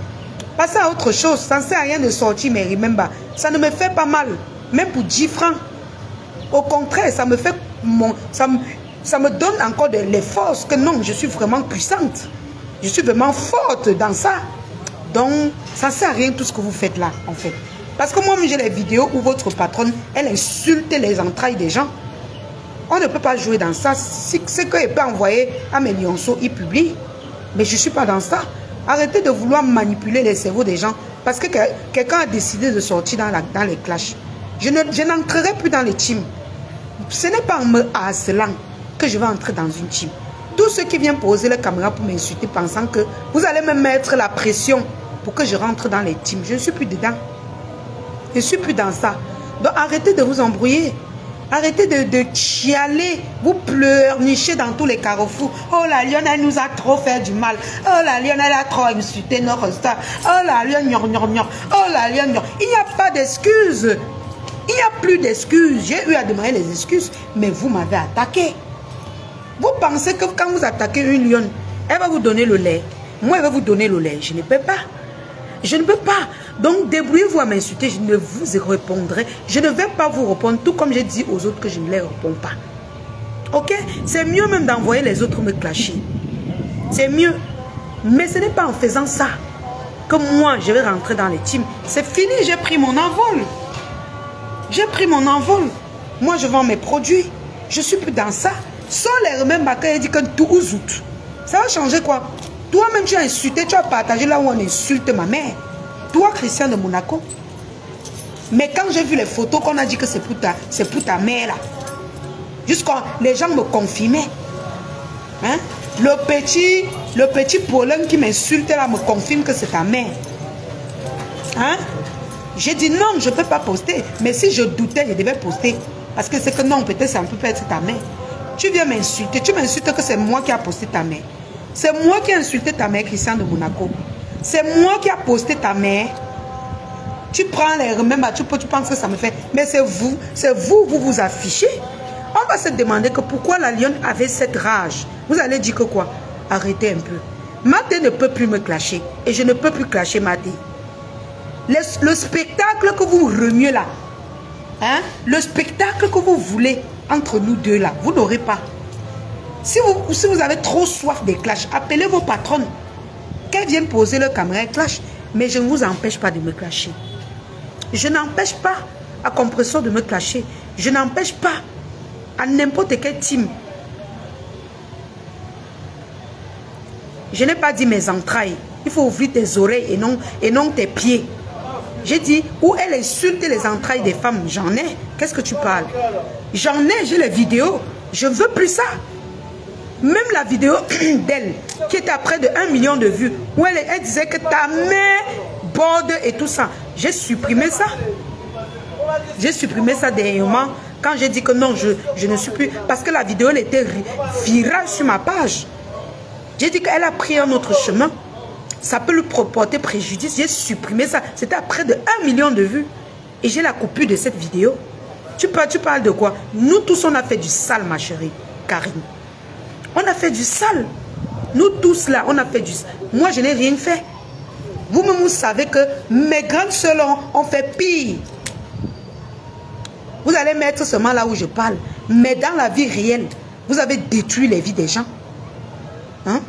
Passez à autre chose. Ça ne sert à rien de sortir, mais remember, ça ne me fait pas mal. Même pour 10 francs. Au contraire, ça me fait ça me donne encore les forces que non, je suis vraiment puissante. Je suis vraiment forte dans ça. Donc, ça ne sert à rien tout ce que vous faites là, en fait. Parce que moi, j'ai les vidéos où votre patronne, elle insulte les entrailles des gens. On ne peut pas jouer dans ça. Ce qu'il peut envoyer à mes lionceaux, il publie. Mais je ne suis pas dans ça. Arrêtez de vouloir manipuler les cerveaux des gens. Parce que quelqu'un a décidé de sortir dans les clashs. Je n'entrerai plus dans les teams. Ce n'est pas en me harcelant que je vais entrer dans une team. Tous ceux qui viennent poser la caméra pour m'insulter pensant que vous allez me mettre la pression pour que je rentre dans les teams. Je ne suis plus dedans. Je ne suis plus dans ça. Donc arrêtez de vous embrouiller. Arrêtez de chialer. Vous pleurnichez dans tous les carrefours. Oh la lionne, elle nous a trop fait du mal. Oh la lionne, elle a trop insulté notre star. Oh la lionne, oh la lionne, il n'y a pas d'excuses. Il n'y a plus d'excuses. J'ai eu à demander les excuses, mais vous m'avez attaqué. Vous pensez que quand vous attaquez une lionne, elle va vous donner le lait. Moi, elle va vous donner le lait. Je ne peux pas. Je ne peux pas. Donc, débrouillez-vous à m'insulter. Je ne vous répondrai. Je ne vais pas vous répondre, tout comme j'ai dit aux autres que je ne les réponds pas. Ok? C'est mieux même d'envoyer les autres me clasher. C'est mieux. Mais ce n'est pas en faisant ça que moi, je vais rentrer dans les teams. C'est fini, j'ai pris mon envol. J'ai pris mon envol. Moi, je vends mes produits. Je ne suis plus dans ça. Sans les mêmes batailles, il dit que tout ou zout. Ça va changer quoi? Toi-même, tu as insulté, tu as partagé là où on insulte ma mère. Toi, Christian de Monaco. Mais quand j'ai vu les photos qu'on a dit que c'est pour ta mère là. Jusqu'à les gens me confirmaient. Hein? Le petit Paulin qui m'insulte là me confirme que c'est ta mère. Hein? J'ai dit non, je ne peux pas poster. Mais si je doutais, je devais poster. Parce que c'est que non, peut-être ça ne peut pas être ta mère. Tu viens m'insulter. Tu m'insultes que c'est moi qui a posté ta mère. C'est moi qui ai insulté ta mère, Christian de Monaco. C'est moi qui a posté ta mère. Tu prends les remèdes, tu penses que ça me fait. Mais c'est vous vous affichez. On va se demander que pourquoi la lionne avait cette rage. Vous allez dire que quoi? Arrêtez un peu. Maté ne peut plus me clasher. Et je ne peux plus clasher Maté. Le spectacle que vous remuez là, hein? Le spectacle que vous voulez entre nous deux là, vous n'aurez pas. Si vous avez trop soif des clashs, appelez vos patronnes. Qu'elles viennent poser leur caméra et clash. Mais je ne vous empêche pas de me clasher. Je n'empêche pas à Compression de me clasher. Je n'empêche pas à n'importe quel team. Je n'ai pas dit mes entrailles. Il faut ouvrir tes oreilles et non tes pieds. J'ai dit où elle insulte les entrailles des femmes. J'en ai. Qu'est-ce que tu parles? J'en ai, j'ai les vidéos. Je ne veux plus ça. Même la vidéo d'elle, qui était à près de 1 million de vues, où elle disait que ta mère borde et tout ça. J'ai supprimé ça. J'ai supprimé ça dernièrement quand j'ai dit que non, je ne suis plus. Parce que la vidéo, elle était virale sur ma page. J'ai dit qu'elle a pris un autre chemin. Ça peut lui porter préjudice. J'ai supprimé ça. C'était à près de 1 million de vues. Et j'ai la coupure de cette vidéo. Tu parles de quoi? Nous tous, on a fait du sale, ma chérie Karine. On a fait du sale. Nous tous là, on a fait du sale. Moi, je n'ai rien fait. Vous-même, vous savez que mes grandes soeurs ont fait pire. Vous allez mettre seulement là où je parle. Mais dans la vie réelle, vous avez détruit les vies des gens. Hein?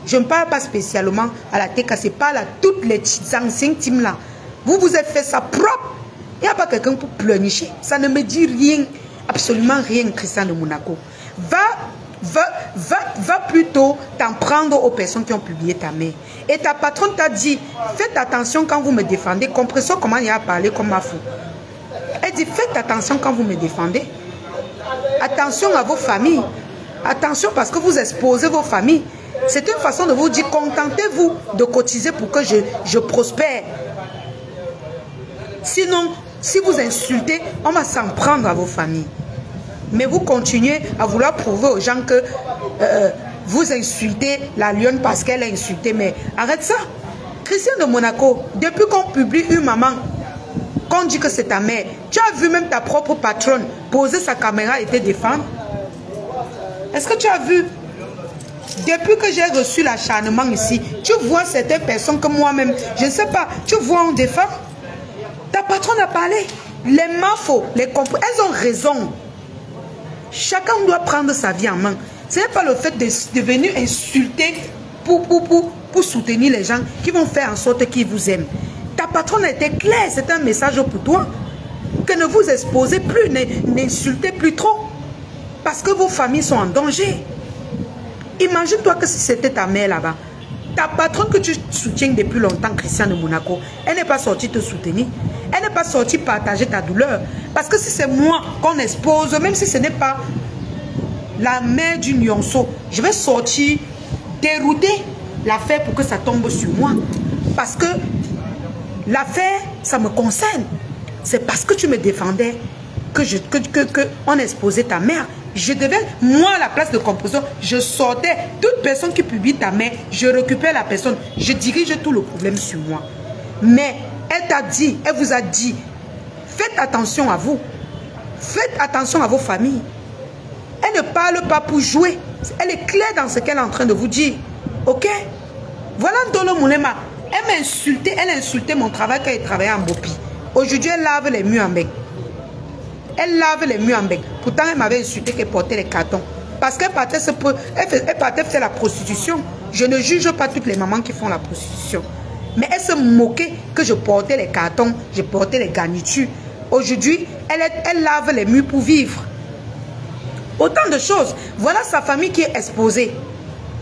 Je ne parle pas spécialement à la TK, c'est pas à toutes les anciennes teams là. Vous vous êtes fait ça propre. Il n'y a pas quelqu'un pour pleurnicher. Ça ne me dit rien, absolument rien, Christian de Monaco. Va plutôt t'en prendre aux personnes qui ont publié ta mère. Et ta patronne t'a dit, faites attention quand vous me défendez. Compression, comment il a parlé comme ma fou. Elle dit, faites attention quand vous me défendez. Attention à vos familles. Attention parce que vous exposez vos familles. C'est une façon de vous dire, contentez-vous de cotiser pour que je prospère. Sinon, si vous insultez, on va s'en prendre à vos familles. Mais vous continuez à vouloir prouver aux gens que vous insultez la lionne parce qu'elle a insulté. Mais arrête ça. Christian de Monaco, depuis qu'on publie une maman, qu'on dit que c'est ta mère, tu as vu même ta propre patronne poser sa caméra et te défendre? Est-ce que tu as vu? Depuis que j'ai reçu l'acharnement ici, tu vois certaines personnes que moi-même, je ne sais pas, tu vois on défend? Ta patronne a parlé. Les mafos, elles ont raison. Chacun doit prendre sa vie en main. Ce n'est pas le fait de venir insulter pour soutenir les gens qui vont faire en sorte qu'ils vous aiment. Ta patronne était claire, c'est un message pour toi. Que ne vous exposez plus, n'insultez plus trop. Parce que vos familles sont en danger. Imagine-toi que si c'était ta mère là-bas, ta patronne que tu soutiens depuis longtemps, Christian de Monaco, elle n'est pas sortie te soutenir. Elle n'est pas sortie partager ta douleur. Parce que si c'est moi qu'on expose, même si ce n'est pas la mère du Nyonso, je vais sortir, dérouter l'affaire pour que ça tombe sur moi. Parce que l'affaire, ça me concerne. C'est parce que tu me défendais que on exposait ta mère. Je devais, moi à la place de Compression, je sortais toute personne qui publie ta mère, je récupère la personne, je dirige tout le problème sur moi. Mais elle t'a dit, elle vous a dit, faites attention à vous, faites attention à vos familles. Elle ne parle pas pour jouer, elle est claire dans ce qu'elle est en train de vous dire. Ok? Voilà Ndolo Moulema, elle m'a insulté, elle a insulté mon travail quand elle travaillait en Bopi. Aujourd'hui, elle lave les murs en bec. Elle lave les murs en bec. Pourtant, elle m'avait insulté qu'elle portait les cartons. Parce qu'elle partait faire la prostitution. Je ne juge pas toutes les mamans qui font la prostitution. Mais elle se moquait que je portais les cartons, je portais les garnitures. Aujourd'hui, elle lave les murs pour vivre. Autant de choses. Voilà sa famille qui est exposée.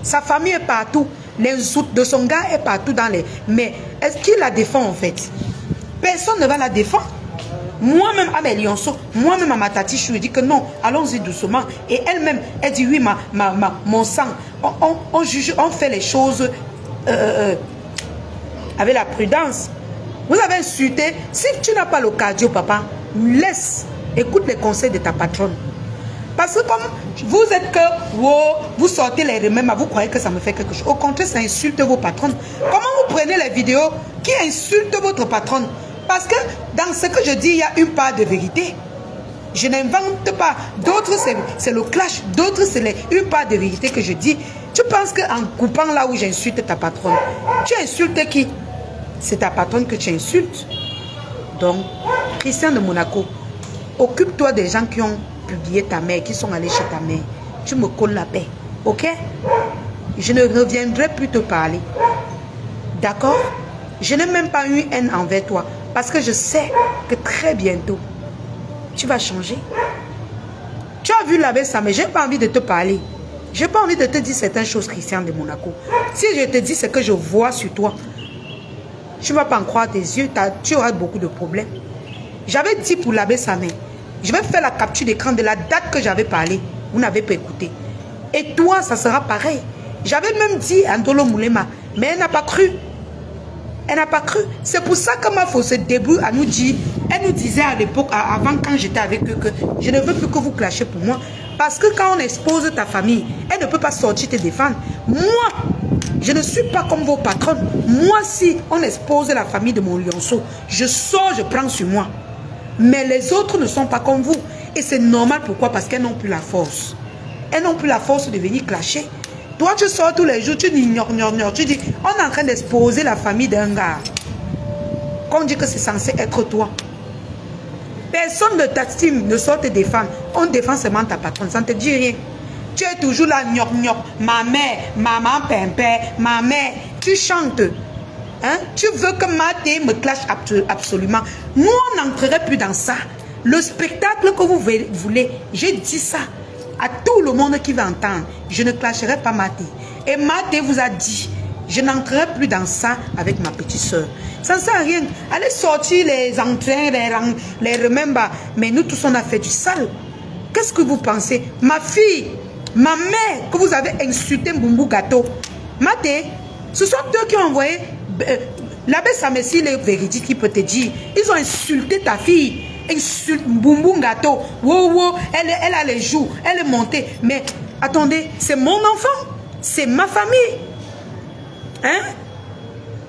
Sa famille est partout. L'insulte de son gars est partout dans les... Mais est-ce qu'il la défend en fait? Personne ne va la défendre. Moi-même à mes lionceaux, moi-même à ma tati, je lui dis que non, allons-y doucement. Et elle-même, elle dit oui, mon sang. On juge, on fait les choses avec la prudence. Vous avez insulté. Si tu n'as pas le cardio, papa, laisse. Écoute les conseils de ta patronne. Parce que comme vous êtes que, wow, vous sortez les remèdes, vous croyez que ça me fait quelque chose. Au contraire, ça insulte vos patronnes. Comment vous prenez les vidéos qui insultent votre patronne? Parce que dans ce que je dis, il y a une part de vérité. Je n'invente pas. D'autres, c'est le clash. D'autres, c'est une part de vérité que je dis. Tu penses qu'en coupant là où j'insulte ta patronne, tu insultes qui? C'est ta patronne que tu insultes. Donc, Christian de Monaco, occupe-toi des gens qui ont publié ta mère, qui sont allés chez ta mère. Tu me colles la paix. Ok? Je ne reviendrai plus te parler. D'accord? Je n'ai même pas eu haine envers toi. Parce que je sais que très bientôt, tu vas changer. Tu as vu l'abbé Samé, je n'ai pas envie de te parler. Je n'ai pas envie de te dire certaines choses, Christian de Monaco. Si je te dis ce que je vois sur toi, tu ne vas pas en croire tes yeux, tu auras beaucoup de problèmes. J'avais dit pour l'abbé Samé, je vais faire la capture d'écran de la date que j'avais parlé. Vous n'avez pas écouté. Et toi, ça sera pareil. J'avais même dit à Ndolo Moulema, mais elle n'a pas cru. Elle n'a pas cru. C'est pour ça que ma fausse début à nous dire, elle nous disait à l'époque, avant quand j'étais avec eux, que je ne veux plus que vous clashez pour moi. Parce que quand on expose ta famille, elle ne peut pas sortir te défendre. Moi, je ne suis pas comme vos patrons. Moi, si on expose la famille de mon lionceau, je sors, je prends sur moi. Mais les autres ne sont pas comme vous. Et c'est normal. Pourquoi? Parce qu'elles n'ont plus la force. Elles n'ont plus la force de venir clasher. Toi, tu sors tous les jours, tu dis tu dis, on est en train d'exposer la famille d'un gars. Qu'on dit que c'est censé être toi. Personne ne t'estime, ne sort te défendre. On défend seulement ta patronne, ça ne te dit rien. Tu es toujours là, ma mère, maman, pimpin, ma mère. Tu chantes. Hein? Tu veux que Maté me clash absolument. Nous, on n'entrerait plus dans ça. Le spectacle que vous voulez, j'ai dit ça à tout le monde qui va entendre. Je ne clasherai pas Maté. Et Maté vous a dit, je n'entrerai plus dans ça avec ma petite soeur. Ça ne sert à rien. Allez sortir les entrains, les remembers. Mais nous tous, on a fait du sale. Qu'est-ce que vous pensez? Ma fille, ma mère, que vous avez insulté Mbumbu Gâteau. Maté, ce sont eux qui ont envoyé... L'abbé Samessi, les véridiques, qui peut te dire, ils ont insulté ta fille. Insulte Mbumbu Gâteau. Wow, wow, elle a les joues, elle est montée. Mais attendez, c'est mon enfant. C'est ma famille. Hein?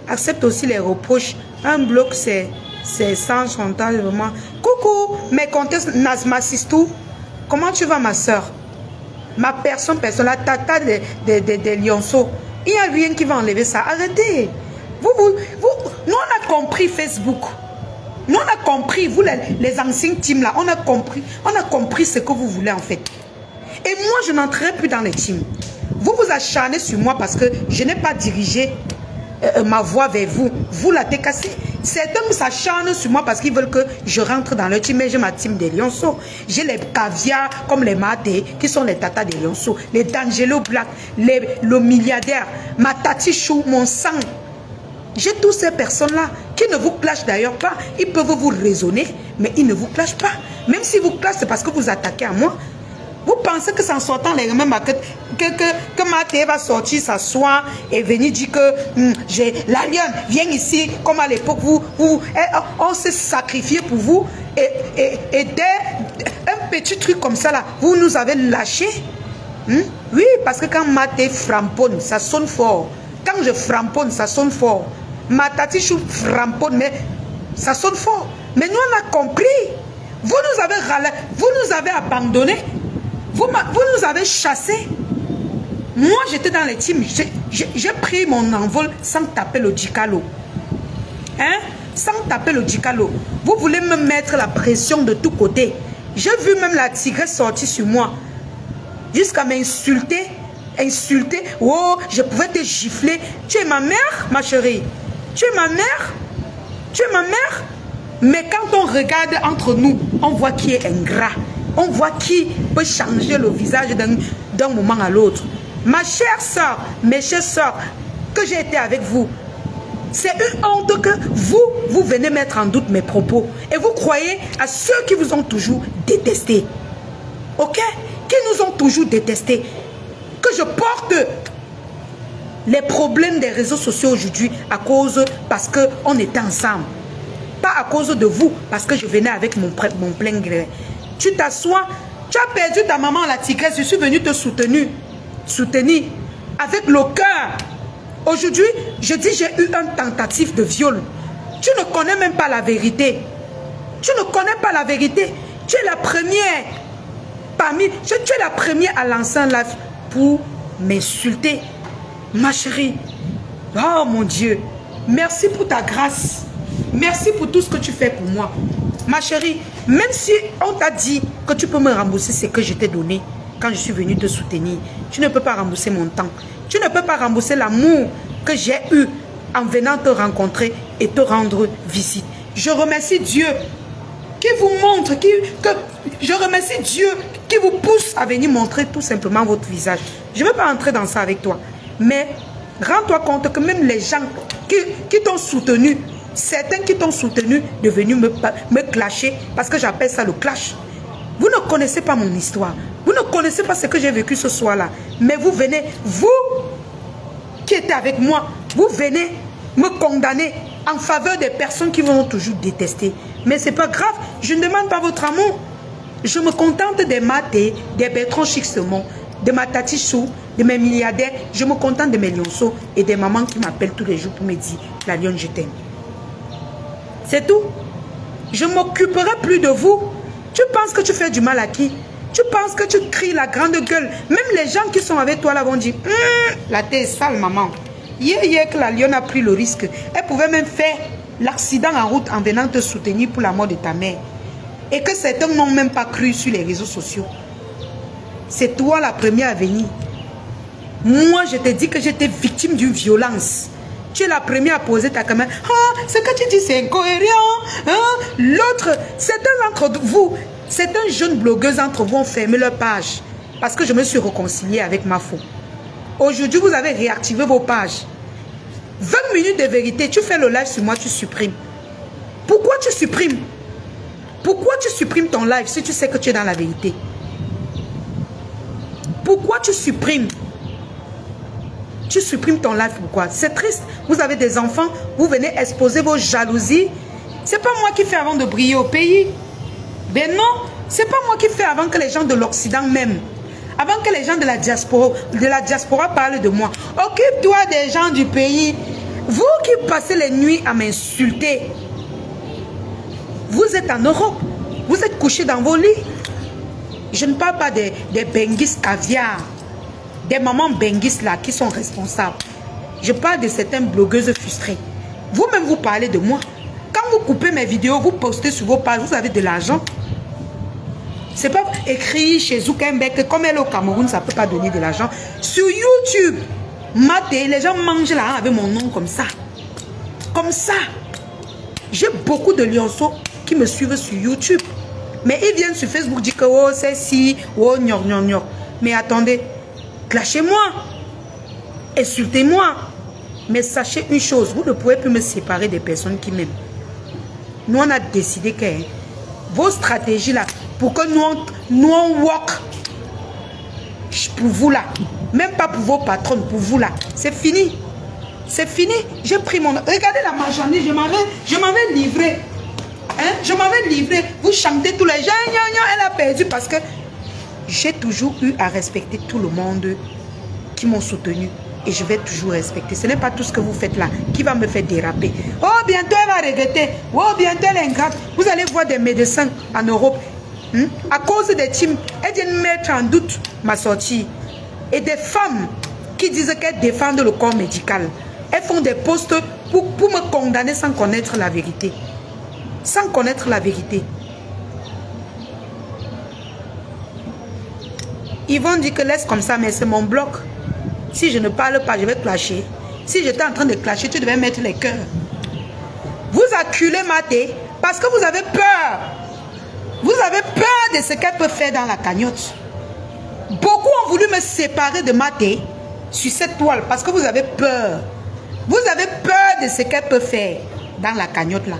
Accepte aussi les reproches. Un bloc, c'est sans chantage vraiment. Coucou, mes comtesses Nazma Sistou. Comment tu vas, ma soeur? Ma personne, la tata des lionceaux. Il n'y a rien qui va enlever ça. Arrêtez. Nous, on a compris Facebook. Nous, on a compris, vous, les anciens teams là, on a compris ce que vous voulez en fait. Et moi, je n'entrerai plus dans les teams. Vous vous acharnez sur moi parce que je n'ai pas dirigé ma voix vers vous. Vous la cassé. Certains s'acharnent sur moi parce qu'ils veulent que je rentre dans le team. Mais j'ai ma team des lionceaux. J'ai les caviars comme les Maté, qui sont les tatas des lionceaux. Les D'Angelo Black, le milliardaire, ma tati Chou, mon sang. J'ai tous ces personnes-là qui ne vous clashent d'ailleurs pas. Ils peuvent vous raisonner, mais ils ne vous clashent pas. Même si vous clashent, c'est parce que vous attaquez à moi. Vous pensez que c'est en sortant les mêmes que Maté va sortir, s'asseoir et venir dire que la lionne, viens ici, comme à l'époque, on s'est sacrifié pour vous. Et dès un petit truc comme ça, là, vous nous avez lâché. Oui, parce que quand Maté framponne, ça sonne fort. Quand je framponne, ça sonne fort. Ma tati chou framponne, mais ça sonne fort. Mais nous, on a compris. Vous nous avez râlé, vous nous avez abandonné. Vous nous avez chassés. Moi, j'étais dans les teams. J'ai pris mon envol sans taper le Dicalo. Hein? Sans taper le Dicalo. Vous voulez me mettre la pression de tous côtés. J'ai vu même la tigresse sortir sur moi. Jusqu'à m'insulter. insulter. Oh, je pouvais te gifler. Tu es ma mère, ma chérie. Tu es ma mère. Tu es ma mère. Mais quand on regarde entre nous, on voit qui est ingrat. On voit qui peut changer le visage d'un moment à l'autre. Ma chère soeur, mes chères soeurs, que j'ai été avec vous, c'est une honte que vous venez mettre en doute mes propos. Et vous croyez à ceux qui vous ont toujours détesté. Ok? Qui nous ont toujours détestés. Que je porte les problèmes des réseaux sociaux aujourd'hui à cause parce qu'on était ensemble. Pas à cause de vous, parce que je venais avec mon plein gré. Tu t'assois, tu as perdu ta maman la tigresse, je suis venu te soutenir avec le cœur. Aujourd'hui, je dis j'ai eu une tentative de viol. Tu ne connais même pas la vérité. Tu ne connais pas la vérité. Tu es la première tu es la première à lancer un live pour m'insulter. Ma chérie, oh mon Dieu, merci pour ta grâce. Merci pour tout ce que tu fais pour moi. Ma chérie, même si on t'a dit que tu peux me rembourser ce que je t'ai donné quand je suis venue te soutenir, tu ne peux pas rembourser mon temps. Tu ne peux pas rembourser l'amour que j'ai eu en venant te rencontrer et te rendre visite. Je remercie Dieu qui vous montre, je remercie Dieu qui vous pousse à venir montrer tout simplement votre visage. Je ne veux pas entrer dans ça avec toi. Mais rends-toi compte que même les gens qui t'ont soutenu, certains qui t'ont soutenu de venir me clasher, parce que j'appelle ça le clash. Vous ne connaissez pas mon histoire. Vous ne connaissez pas ce que j'ai vécu ce soir-là. Mais vous venez, vous qui êtes avec moi, vous venez me condamner en faveur des personnes qui vont toujours détester. Mais ce n'est pas grave. Je ne demande pas votre amour. Je me contente des Maté, des Bertrand Chixemont, de ma Tati Chou, de mes milliardaires. Je me contente de mes lionceaux et des mamans qui m'appellent tous les jours pour me dire « La lionne, je t'aime ». C'est tout. Je ne m'occuperai plus de vous. Tu penses que tu fais du mal à qui? Tu penses que tu cries la grande gueule. Même les gens qui sont avec toi là vont dire la tête est sale, maman. Hier que la lionne a pris le risque. Elle pouvait même faire l'accident en route en venant te soutenir pour la mort de ta mère. Et que certains n'ont même pas cru sur les réseaux sociaux. C'est toi la première à venir. Moi, je te dis que j'étais victime d'une violence. Tu es la première à poser ta caméra. Ah, ce que tu dis, c'est incohérent. Hein? L'autre, certains d'entre vous, certaines jeunes blogueuses entre vous ont fermé leur page. Parce que je me suis réconciliée avec ma faute. Aujourd'hui, vous avez réactivé vos pages. 20 minutes de vérité, tu fais le live sur moi, tu supprimes. Pourquoi tu supprimes? Pourquoi tu supprimes ton live si tu sais que tu es dans la vérité? Pourquoi tu supprimes? Tu supprimes ton live, pourquoi? C'est triste. Vous avez des enfants, vous venez exposer vos jalousies. C'est pas moi qui fais avant de briller au pays. Ben non, c'est pas moi qui fais avant que les gens de l'Occident m'aiment. Avant que les gens de la diaspora parlent de moi. Occupe-toi des gens du pays. Vous qui passez les nuits à m'insulter. Vous êtes en Europe. Vous êtes couchés dans vos lits. Je ne parle pas des benguis caviar. Des mamans benguis là qui sont responsables. Je parle de certaines blogueuses frustrées. Vous-même vous parlez de moi. Quand vous coupez mes vidéos, vous postez sur vos pages, vous avez de l'argent. C'est pas écrit chez Zuckerberg, comme elle est au Cameroun, ça ne peut pas donner de l'argent. Sur YouTube, Maté, les gens mangent là avec mon nom comme ça. Comme ça. J'ai beaucoup de lionceaux qui me suivent sur YouTube. Mais ils viennent sur Facebook dire que oh, c'est si, oh, gnor, gnor, gnor. Mais attendez, clashez-moi. Insultez-moi. Mais sachez une chose, vous ne pouvez plus me séparer des personnes qui m'aiment. Nous, on a décidé que vos stratégies là, pour que nous on work pour vous là, même pas pour vos patrons, pour vous là, c'est fini. C'est fini. J'ai pris mon... Regardez la marchandise, je m'avais livré. Hein? Je m'avais livré. Vous chantez tous les gens, elle a perdu parce que j'ai toujours eu à respecter tout le monde qui m'ont soutenu. Et je vais toujours respecter. Ce n'est pas tout ce que vous faites là qui va me faire déraper. Oh, bientôt elle va regretter. Oh, bientôt elle est ingrate. Vous allez voir des médecins en Europe. À cause des teams, elles viennent mettre en doute ma sortie. Et des femmes qui disent qu'elles défendent le corps médical. Elles font des posts pour me condamner sans connaître la vérité. Sans connaître la vérité. Ils vont dire que laisse comme ça, mais c'est mon bloc. Si je ne parle pas, je vais clasher. Si j'étais en train de clasher, tu devais mettre les cœurs. Vous acculez Maté parce que vous avez peur. Vous avez peur de ce qu'elle peut faire dans la cagnotte. Beaucoup ont voulu me séparer de Maté sur cette toile parce que vous avez peur. Vous avez peur de ce qu'elle peut faire dans la cagnotte là.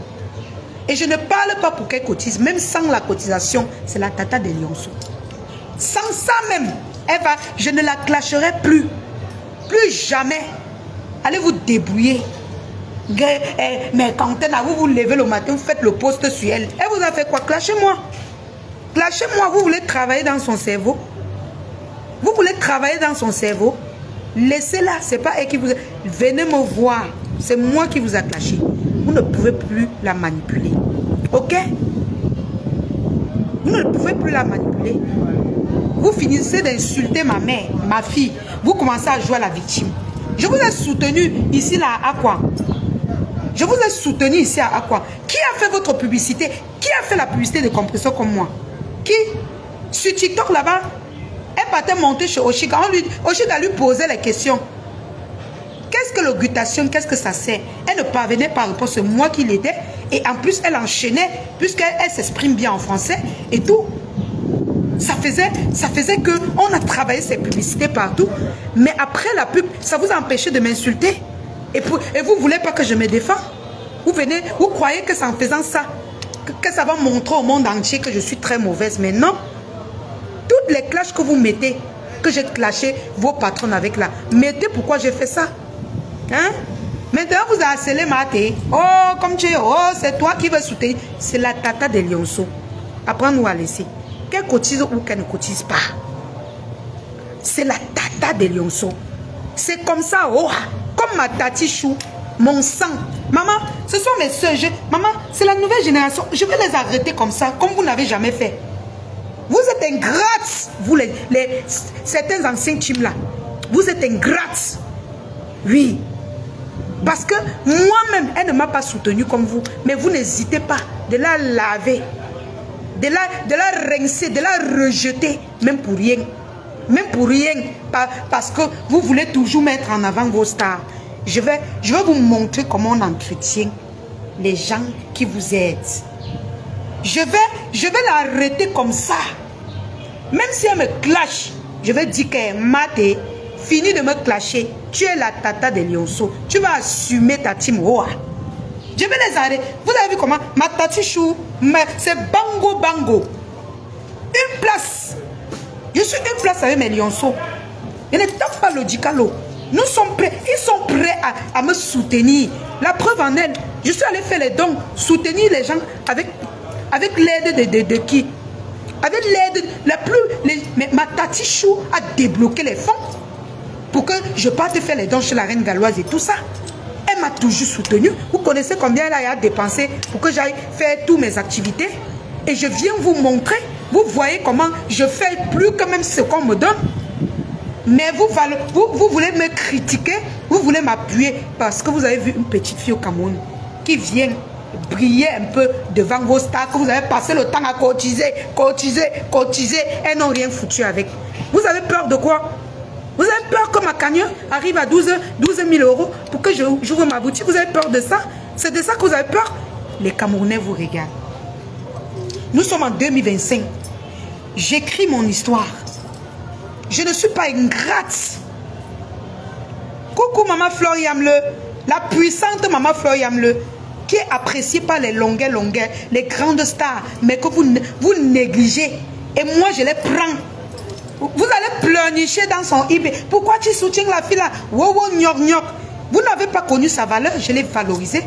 Et je ne parle pas pour qu'elle cotise. Même sans la cotisation, c'est la tata de Lionceau. Sans ça même, je ne la clasherai plus. Plus jamais. Allez vous débrouiller. Mais quand vous vous levez le matin, vous faites le poste sur elle. Elle vous a fait quoi? Clashez-moi. Clashez-moi. Vous voulez travailler dans son cerveau? Vous voulez travailler dans son cerveau? Laissez-la. C'est pas elle qui vous... Venez me voir. C'est moi qui vous a clashé. Vous ne pouvez plus la manipuler. Ok? Vous ne pouvez plus la manipuler. Vous finissez d'insulter ma mère, ma fille. Vous commencez à jouer à la victime. Je vous ai soutenu ici là à quoi? Je vous ai soutenu ici à quoi? Qui a fait votre publicité? Qui a fait la publicité de Compresso comme moi? Qui? Sur TikTok là-bas, elle partait monter chez Oshiga. Oshiga lui posait les questions. Qu'est-ce que l'augutation? Qu'est-ce que ça sert? Elle ne parvenait pas à répondre. C'est moi qui l'aidais. Et en plus, elle enchaînait, puisqu'elle s'exprime bien en français et tout. Ça faisait qu'on a travaillé ces publicités partout. Mais après la pub, ça vous a empêché de m'insulter. Et vous ne voulez pas que je me défende. Vous croyez que c'est en faisant ça que ça va montrer au monde entier que je suis très mauvaise. Mais non. Toutes les clashs que vous mettez, que j'ai clashé vos patrons avec là, mettez pourquoi j'ai fait ça. Hein? Maintenant, vous avez harcelé Maté. Oh, comme tu es, oh, c'est toi qui veux soutenir. C'est la tata de Lionceau. Apprends-nous à laisser. Qu'elle cotise ou qu'elle ne cotise pas. C'est la tata de Lionceau. C'est comme ça, oh, comme ma tati Chou, mon sang. Maman, ce sont mes soeurs. Maman, c'est la nouvelle génération. Je vais les arrêter comme ça, comme vous n'avez jamais fait. Vous êtes ingrates, vous certains anciens teams là. Vous êtes ingrates. Oui. Parce que moi-même, elle ne m'a pas soutenu comme vous. Mais vous n'hésitez pas de la laver. De la rincer, de la rejeter. Même pour rien. Même pour rien. Parce que vous voulez toujours mettre en avant vos stars. Je vais vous montrer comment on entretient les gens qui vous aident. Je vais l'arrêter comme ça. Même si elle me clash, je vais dire qu'elle Maté, fini de me clasher. Tu es la tata de Lionceau. Tu vas assumer ta team. Je vais les arrêter. Vous avez vu comment ma tati Chou, c'est bango bango. Une place. Je suis une place avec mes Lionceaux. Je ne tape pas le Dicalo. Nous sommes prêts. Ils sont prêts à me soutenir. La preuve en est, je suis allé faire les dons, soutenir les gens avec l'aide de qui? Avec l'aide mais ma tati Chou a débloqué les fonds pour que je parte faire les dons chez la reine galloise et tout ça. Elle m'a toujours soutenu. Vous connaissez combien elle a dépensé pour que j'aille faire toutes mes activités. Et je viens vous montrer. Vous voyez comment je fais plus que même ce qu'on me donne. Mais vous voulez me critiquer. Vous voulez m'appuyer parce que vous avez vu une petite fille au Cameroun qui vient briller un peu devant vos stars, que vous avez passé le temps à cotiser. Elles n'ont rien foutu avec. Vous avez peur de quoi? Vous avez peur que ma cagnotte arrive à 12 000 euros pour que j'ouvre ma boutique? Vous avez peur de ça? C'est de ça que vous avez peur? Les Camerounais vous regardent. Nous sommes en 2025. J'écris mon histoire. Je ne suis pas ingrate. Coucou Maman Fleur Yamle, la puissante Maman Fleur Yamle, qui est appréciée par les longueurs, les grandes stars, mais que vous négligez. Et moi, je les prends. Vous allez pleurnicher dans son eBay. Pourquoi tu soutiens la fille là? Wow, gnoc, gnoc. Vous n'avez pas connu sa valeur, je l'ai valorisée.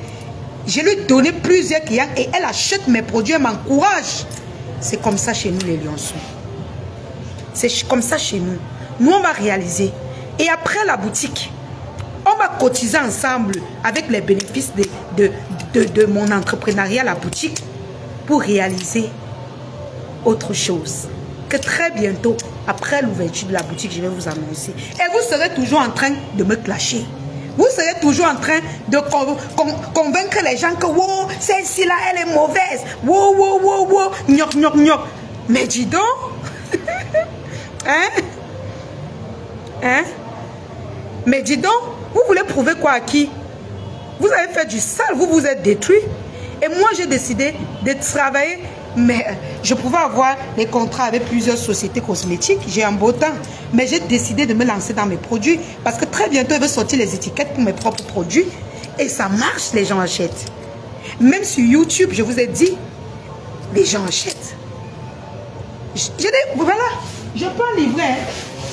Je lui ai donné plusieurs clients et elle achète mes produits, elle m'encourage. C'est comme ça chez nous les Lionceaux. C'est comme ça chez nous. Nous, on va réaliser. Et après la boutique, on va cotiser ensemble avec les bénéfices de mon entrepreneuriat, la boutique, pour réaliser autre chose. Que très bientôt, après l'ouverture de la boutique, je vais vous annoncer. Et vous serez toujours en train de me clasher. Vous serez toujours en train de convaincre les gens que wow, celle-ci-là, elle est mauvaise. Wow, wow, wow, wow, gnoc, gnoc, gnoc. Mais dis donc, hein? Mais dis donc, vous voulez prouver quoi à qui? Vous avez fait du sale, vous vous êtes détruit. Et moi, j'ai décidé de travailler. Mais je pouvais avoir des contrats avec plusieurs sociétés cosmétiques. J'ai un beau temps. Mais j'ai décidé de me lancer dans mes produits. Parce que très bientôt, je vais sortir les étiquettes pour mes propres produits. Et ça marche, les gens achètent. Même sur YouTube, je vous ai dit, les gens achètent. Je dis, voilà, je peux en livrer. Hein,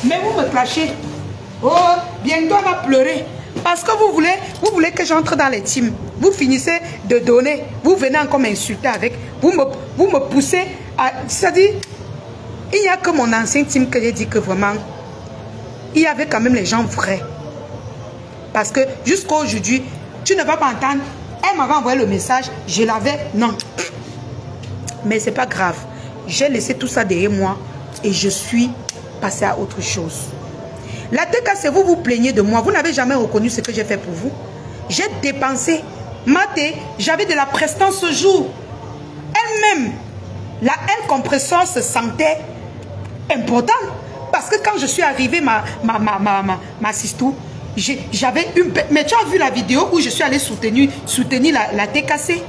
mais vous me clashez. Oh, bientôt on va pleurer. Parce que vous voulez que j'entre dans les teams. Vous finissez de donner. Vous venez encore m'insulter avec. Vous me poussez à... C'est-à-dire, il n'y a que mon ancien team que j'ai dit que vraiment, il y avait quand même les gens vrais. Parce que jusqu'à aujourd'hui, tu ne vas pas entendre. Elle m'avait envoyé le message, je l'avais. Non. Mais c'est pas grave. J'ai laissé tout ça derrière moi et je suis passée à autre chose. La TKC, vous vous plaignez de moi. Vous n'avez jamais reconnu ce que j'ai fait pour vous. J'ai dépensé. Maté, j'avais de la prestance ce jour. Elle-même, la L compresseur se sentait importante. Parce que quand je suis arrivée, ma sistou, j'avais une... Mais tu as vu la vidéo où je suis allée soutenir la TKC.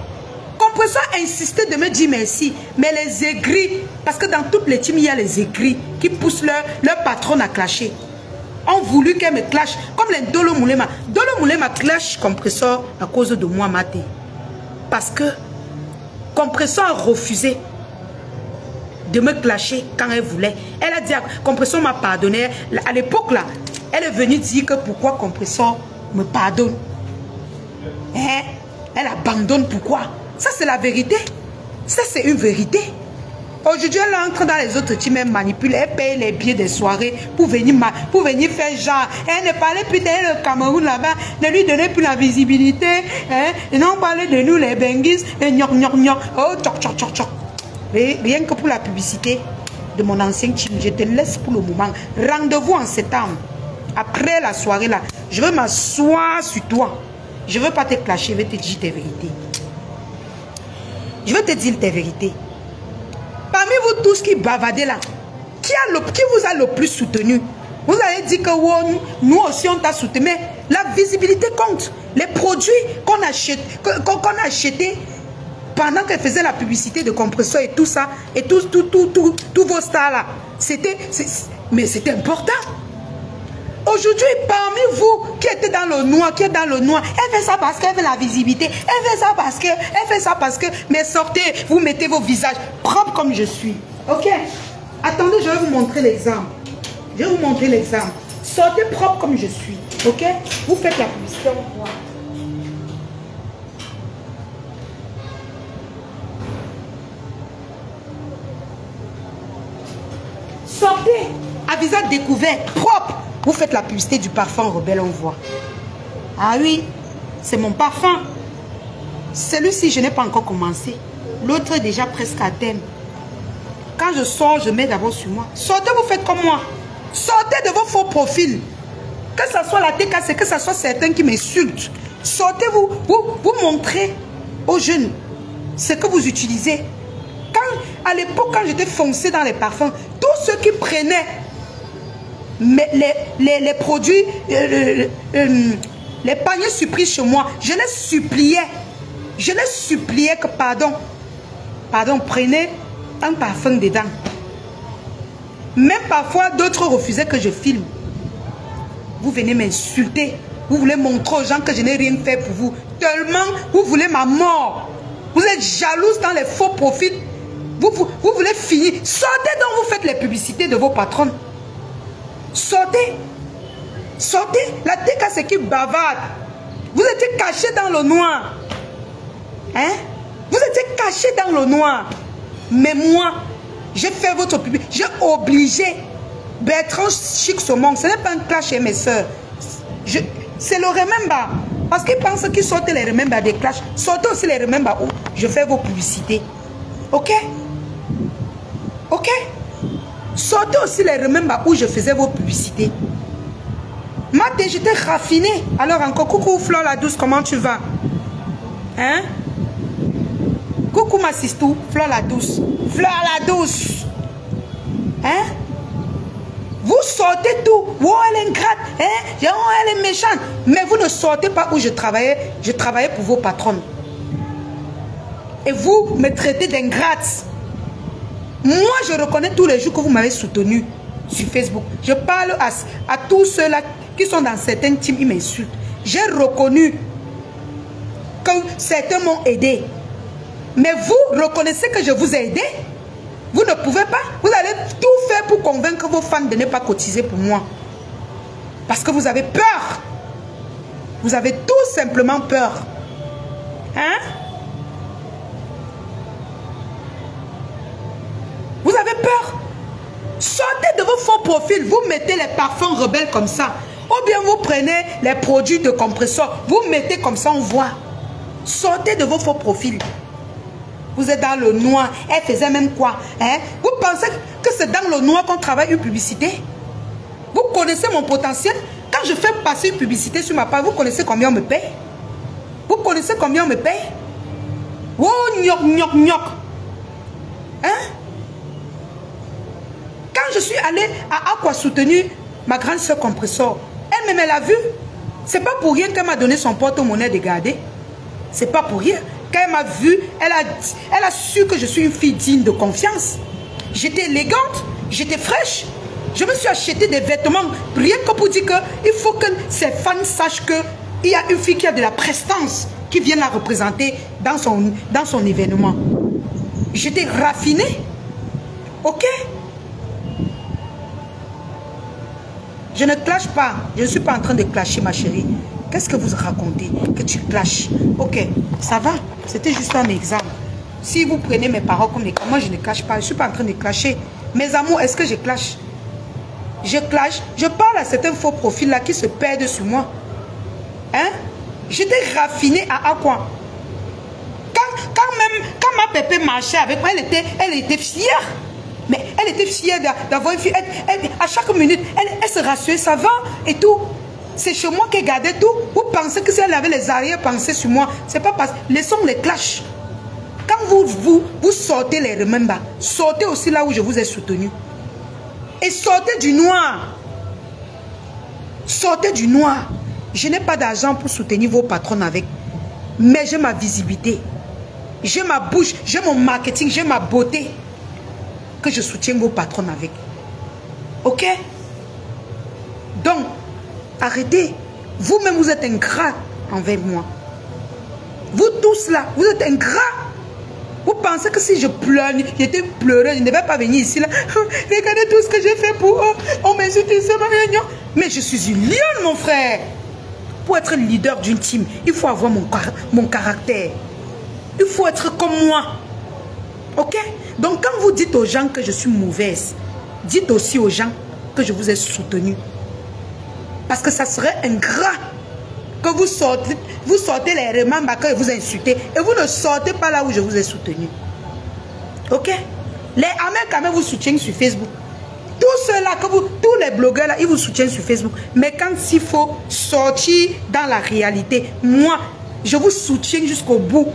Compresseur a insisté de me dire merci. Mais les aigris, parce que dans toutes les teams, il y a les aigris qui poussent leur patron à clasher. Ont voulu qu'elle me clash, comme les Dolo Moulema. Dolo Moulema clash Compresseur à cause de moi, Maté. Parce que Compresseur a refusé de me clasher quand elle voulait. Elle a dit, Compresseur m'a pardonné. À l'époque, là, elle est venue dire que pourquoi Compresseur me pardonne. Hein? Elle abandonne pourquoi? Ça, c'est la vérité. Ça, c'est une vérité. Aujourd'hui, elle entre dans les autres teams, elle manipule, elle paye les billets des soirées pour venir faire genre. Elle ne parlait plus d'elle, le Cameroun là-bas, ne lui donnait plus la visibilité. Hein? Et non, on parlait de nous, les Benguis, et gnoc, gnoc, gnoc. Oh, tchoc, tchoc, tchoc, tchoc. Rien que pour la publicité de mon ancien team, je te laisse pour le moment. Rendez-vous en septembre. Après la soirée là, je veux m'asseoir sur toi. Je ne veux pas te clasher, je vais te dire tes vérités. Je vais te dire tes vérités. Parmi vous tous qui bavardez là, qui vous a le plus soutenu? Vous avez dit que wow, nous aussi on t'a soutenu. Mais la visibilité compte. Les produits qu'on a achetés pendant qu'elle faisait la publicité de Compresseur et tout ça, et tous vos stars là, mais c'était important. Aujourd'hui, parmi vous qui êtes dans le noir, elle fait ça parce qu'elle veut la visibilité, elle fait ça parce que, mais sortez, vous mettez vos visages propres comme je suis. Ok? Attendez, je vais vous montrer l'exemple. Sortez propre comme je suis. Ok? Vous faites la publicité en quoi? Sortez à visage découvert, propre. Vous faites la publicité du parfum Rebelle, on voit. Ah oui, c'est mon parfum. Celui-ci, je n'ai pas encore commencé. L'autre est déjà presque à terme. Quand je sors, je mets d'abord sur moi. Sortez, vous faites comme moi. Sortez de vos faux profils. Que ce soit la TKC, que ce soit certains qui m'insultent. Sortez, vous montrez aux jeunes ce que vous utilisez. À l'époque, quand j'étais foncé dans les parfums, tous ceux qui prenaient les produits, les paniers surprises chez moi, je les suppliais que pardon, prenez un parfum dedans. Même parfois, d'autres refusaient que je filme. Vous venez m'insulter. Vous voulez montrer aux gens que je n'ai rien fait pour vous. Tellement vous voulez ma mort. Vous êtes jalouse dans les faux profils. Vous voulez finir. Sortez donc, vous faites les publicités de vos patrons. Sortez. Sortez. La TKC qui bavarde. Vous étiez caché dans le noir. Hein? Vous étiez caché dans le noir. Mais moi, j'ai fait votre public. J'ai obligé Bertrand Chic Saumon. Ce n'est pas un clash chez mes soeurs. C'est le remember. Parce qu'ils pensent qu'ils sortent les remember des clashs. Sortez aussi les remember où je fais vos publicités. Ok? Ok? Sortez aussi les remember où je faisais vos publicités. Maté, j'étais raffiné. Alors encore, coucou Fleur la douce, comment tu vas? Hein? Coucou ma sistou, Fleur la douce. Fleur la douce. Hein? Vous sortez tout. Oh, elle est ingrate. Hein? Oh, elle est méchante. Mais vous ne sortez pas où je travaillais. Je travaillais pour vos patronnes. Et vous me traitez d'ingrate. Moi, je reconnais tous les jours que vous m'avez soutenu sur Facebook. Je parle à tous ceux-là qui sont dans certains teams, ils m'insultent. J'ai reconnu que certains m'ont aidé. Mais vous reconnaissez que je vous ai aidé? Vous ne pouvez pas. Vous allez tout faire pour convaincre vos fans de ne pas cotiser pour moi. Parce que vous avez peur. Vous avez tout simplement peur. Hein? Vous avez peur. Sortez de vos faux profils. Vous mettez les parfums rebelles comme ça. Ou bien vous prenez les produits de compresseur. Vous mettez comme ça, on voit. Sortez de vos faux profils. Vous êtes dans le noir. Elle faisait même quoi? Hein? Vous pensez que c'est dans le noir qu'on travaille une publicité? Vous connaissez mon potentiel? Quand je fais passer une publicité sur ma page, vous connaissez combien on me paye? Vous connaissez combien on me paye? Oh, gnoc, gnoc, gnoc. Hein? Quand je suis allée à Aqua soutenir ma grande soeur compresseur, elle-même elle a vu. C'est pas pour rien qu'elle m'a donné son porte-monnaie de garder. C'est pas pour rien. Quand elle m'a vu, elle a su que je suis une fille digne de confiance. J'étais élégante, j'étais fraîche. Je me suis acheté des vêtements rien que pour dire qu'il faut que ses fans sachent qu'il y a une fille qui a de la prestance qui vient la représenter dans son événement. J'étais raffinée. Ok? Je ne clash pas. Je ne suis pas en train de clasher, ma chérie. Qu'est-ce que vous racontez? Que tu clashes. Ok, ça va. C'était juste un exemple. Si vous prenez mes paroles comme des cas, moi je ne clash pas. Je ne suis pas en train de clasher. Mes amours, est-ce que je clash? Je clash. Je parle à certains faux profils-là qui se perdent sur moi. Hein? J'étais raffinée à quoi? Quand ma pépé marchait avec moi, elle était fière. Mais elle était fière d'avoir une fille. À chaque minute, elle se rassurait, ça va et tout. C'est chez moi qu'elle gardait tout. Vous pensez que si elle avait les arrière-pensées sur moi, c'est pas parce que laissons les clashs. Quand vous sortez les remembers, sortez aussi là où je vous ai soutenu. Et sortez du noir. Sortez du noir. Je n'ai pas d'argent pour soutenir vos patrons avec. Mais j'ai ma visibilité. J'ai ma bouche, j'ai mon marketing, j'ai ma beauté. Que je soutiens vos patrons avec. Ok? Donc, arrêtez. Vous-même, vous êtes ingrats envers moi. Vous tous là, vous êtes ingrats. Vous pensez que si je pleure, j'étais pleureuse, je ne devais pas venir ici là. Regardez tout ce que j'ai fait pour eux. On m'insulte ici, ma réunion. Mais je suis une lionne, mon frère. Pour être leader d'une team, il faut avoir mon caractère. Il faut être comme moi. Ok? Donc quand vous dites aux gens que je suis mauvaise, dites aussi aux gens que je vous ai soutenu. Parce que ça serait ingrat que vous sortez les remembers que vous insultez et vous ne sortez pas là où je vous ai soutenu. Ok? Les Américains vous soutiennent sur Facebook. Tous ceux-là, tous les blogueurs là, ils vous soutiennent sur Facebook. Mais quand il faut sortir dans la réalité, moi, je vous soutiens jusqu'au bout.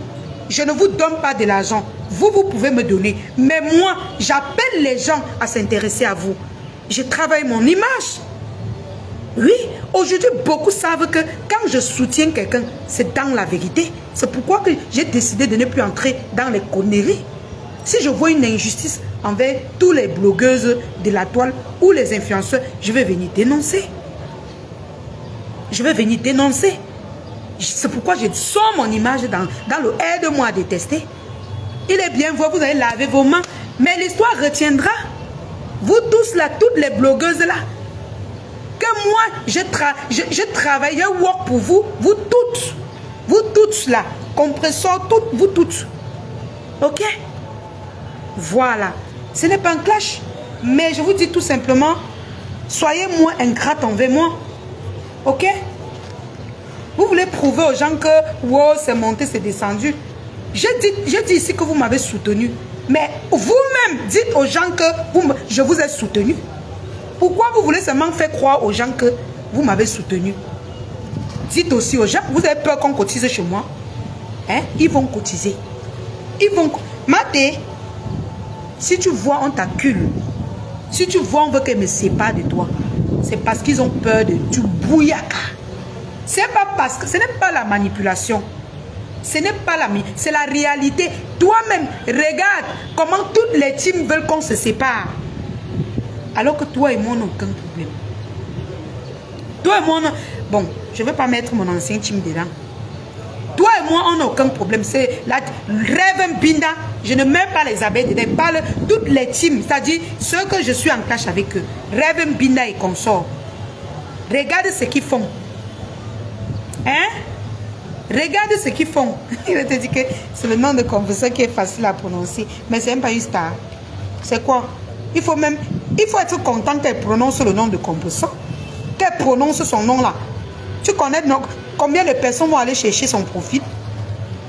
Je ne vous donne pas de l'argent. Vous pouvez me donner. Mais moi, j'appelle les gens à s'intéresser à vous. Je travaille mon image. Oui, aujourd'hui, beaucoup savent que quand je soutiens quelqu'un, c'est dans la vérité. C'est pourquoi que j'ai décidé de ne plus entrer dans les conneries. Si je vois une injustice envers tous les blogueuses de la toile ou les influenceurs, je vais venir dénoncer. Je vais venir dénoncer. C'est pourquoi je sors mon image dans le aide-moi à détester. Il est bien vrai, vous allez laver vos mains, mais l'histoire retiendra. Vous tous là, toutes les blogueuses là, que moi, je travaille, je work pour vous, vous toutes là, compresseur, vous toutes. Ok? Voilà. Ce n'est pas un clash, mais je vous dis tout simplement, soyez moins ingrate envers moi. Ok? Vous voulez prouver aux gens que wow, c'est monté, c'est descendu. J'ai dit ici que vous m'avez soutenu. Mais vous-même, dites aux gens que je vous ai soutenu. Pourquoi vous voulez seulement faire croire aux gens que vous m'avez soutenu? Dites aussi aux gens, vous avez peur qu'on cotise chez moi? Hein? Ils vont cotiser. Ils vont... Maté, si tu vois, on t'accule. Si tu vois, on veut qu'elle me sépare de toi. C'est parce qu'ils ont peur de du bouillaka. C'est pas parce que ce n'est pas la manipulation. Ce n'est pas la... C'est la réalité. Toi-même, regarde comment toutes les teams veulent qu'on se sépare. Alors que toi et moi, on n'a aucun problème. Toi et moi, bon, je ne vais pas mettre mon ancien team dedans. Toi et moi, on n'a aucun problème. C'est la Reverend Binda. Je ne mets pas les abeilles dedans. Je parle toutes les teams. C'est-à-dire ceux que je suis en clash avec eux. Reverend Binda et consorts. Regarde ce qu'ils font. Hein? Regarde ce qu'ils font. Il va te dire que c'est le nom de confesseur qui est facile à prononcer. Mais c'est même pas une star. C'est quoi? Il faut être content qu'elle prononce le nom de confesseur. Qu'elle prononce son nom là. Tu connais donc combien de personnes vont aller chercher son profil?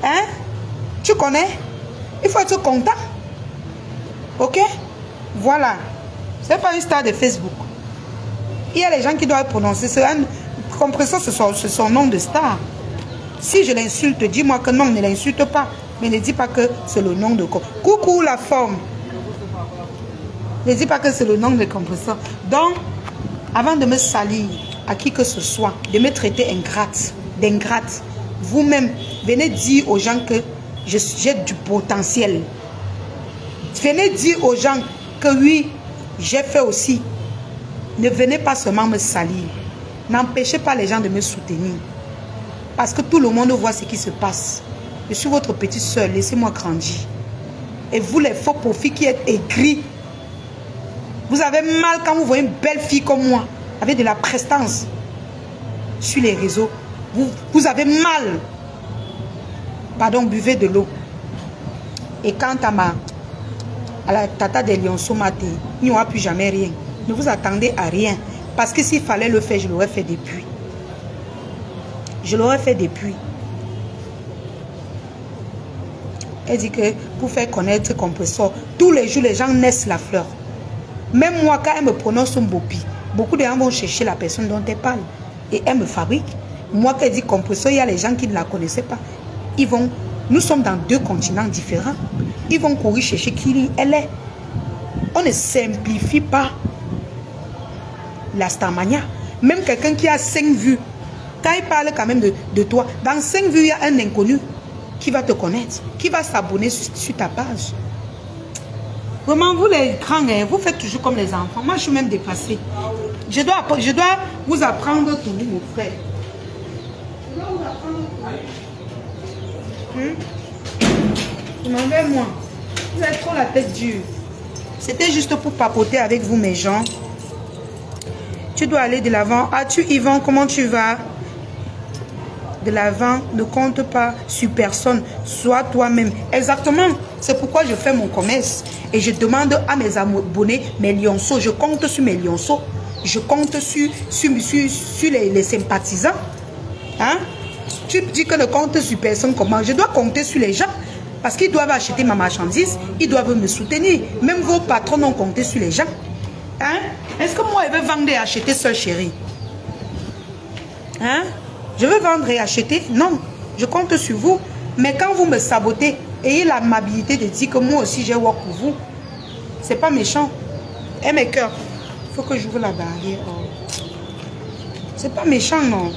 Hein? Tu connais? Il faut être content. Ok? Voilà. C'est pas une star de Facebook. Il y a les gens qui doivent prononcer. C'est un compresseur, c'est son nom de star. Si je l'insulte, dis-moi que non, ne l'insulte pas. Mais ne dis pas que c'est le nom de... Coucou la forme. Ne dis pas que c'est le nom de compresseur. Donc, avant de me salir à qui que ce soit, de me traiter d'ingrate, vous-même, venez dire aux gens que j'ai du potentiel. Venez dire aux gens que oui, j'ai fait aussi. Ne venez pas seulement me salir. N'empêchez pas les gens de me soutenir. Parce que tout le monde voit ce qui se passe. Je suis votre petite soeur, laissez-moi grandir. Et vous, les faux profils qui êtes aigris, vous avez mal quand vous voyez une belle fille comme moi, avec de la prestance sur les réseaux. Vous avez mal. Pardon, buvez de l'eau. Et quant à la tata des Lionceaux maté, il n'y aura plus jamais rien. Ne vous attendez à rien. Parce que s'il fallait le faire, je l'aurais fait depuis. Je l'aurais fait depuis. Elle dit que pour faire connaître Compressor, tous les jours, les gens naissent la fleur. Même moi, quand elle me prononce un bopi, beaucoup de gens vont chercher la personne dont elle parle. Et elle me fabrique. Moi, quand elle dit Compressor, il y a les gens qui ne la connaissaient pas. Ils vont... Nous sommes dans 2 continents différents. Ils vont courir chercher qui elle est. On ne simplifie pas la Starmania. Même quelqu'un qui a 5 vues, quand il parle quand même de toi, dans 5 vues, il y a un inconnu qui va te connaître, qui va s'abonner sur ta page. Vraiment, vous les grands, vous faites toujours comme les enfants. Moi, je suis même dépassée. Je dois vous apprendre tout, mon frère. Je dois vous apprendre tout. Tu m'en veux, moi. Vous avez trop la tête dure. C'était juste pour papoter avec vous, mes gens. Tu dois aller de l'avant. As-tu, Yvan, comment tu vas? De l'avant, ne compte pas sur personne. Sois toi-même. Exactement. C'est pourquoi je fais mon commerce. Et je demande à mes abonnés, mes lionceaux. Je compte sur mes lionceaux. Je compte sur les sympathisants. Hein? Tu dis que ne compte sur personne comment? Je dois compter sur les gens. Parce qu'ils doivent acheter ma marchandise. Ils doivent me soutenir. Même vos patrons ont compté sur les gens. Hein? Est-ce que moi, je veux vendre et acheter seul, chérie? Hein? Je veux vendre et acheter? Non. Je compte sur vous. Mais quand vous me sabotez, ayez l'amabilité de dire que moi aussi, j'ai work pour vous. C'est pas méchant. Et mes cœurs, il faut que j'ouvre la barrière. Oh. C'est pas méchant, non.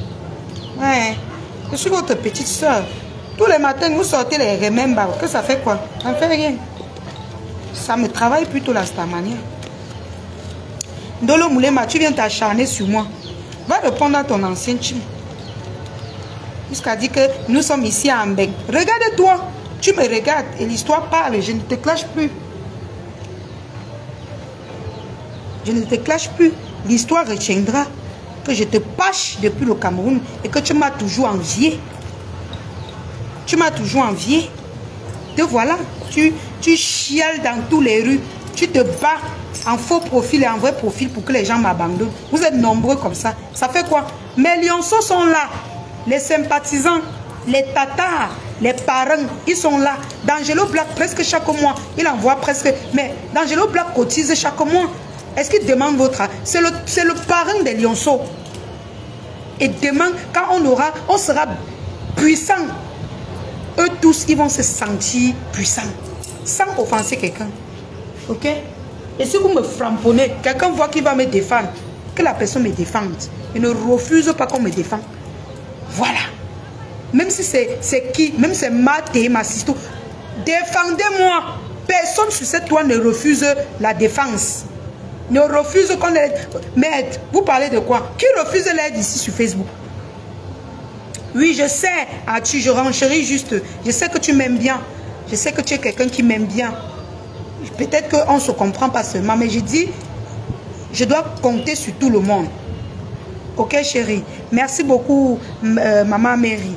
Ouais. Je suis votre petite soeur. Tous les matins, vous sortez les remembers. Que ça fait quoi? Ça ne fait rien. Ça me travaille plutôt la Starmania. Ndolo Moulema, tu viens t'acharner sur moi. Va répondre à ton ancien team. Jusqu'à dire que nous sommes ici à Ambeng. Regarde-toi. Tu me regardes et l'histoire parle. Je ne te clash plus. Je ne te clash plus. L'histoire retiendra que je te pâche depuis le Cameroun et que tu m'as toujours envié. Tu m'as toujours envié. Te voilà. Tu chiales dans toutes les rues. Tu te bats en faux profil et en vrai profil pour que les gens m'abandonnent. Vous êtes nombreux comme ça. Ça fait quoi? Mes lionceaux sont là. Les sympathisants, les tatars, les parents, ils sont là. D'Angelo Black, presque chaque mois, il envoie presque... Mais D'Angelo Black cotise chaque mois. Est-ce qu'il demande votre... C'est le parent des lionceaux. Et demain, quand on sera puissant. Eux tous, ils vont se sentir puissants. Sans offenser quelqu'un. Ok? Et si vous me frapponnez, quelqu'un voit qui va me défendre, que la personne me défende. Et ne refuse pas qu'on me défende. Voilà. Même si c'est qui, même si c'est ma théo, ma sisto, défendez-moi. Personne sur cette toile ne refuse la défense. Ne refuse qu'on aide. Mais vous parlez de quoi? Qui refuse l'aide ici sur Facebook? Oui, je sais. Ah, je renchéris juste. Je sais que tu m'aimes bien. Je sais que tu es quelqu'un qui m'aime bien. Peut-être qu'on ne se comprend pas seulement, mais je dis, je dois compter sur tout le monde. Ok, chérie. Merci beaucoup, maman Mary.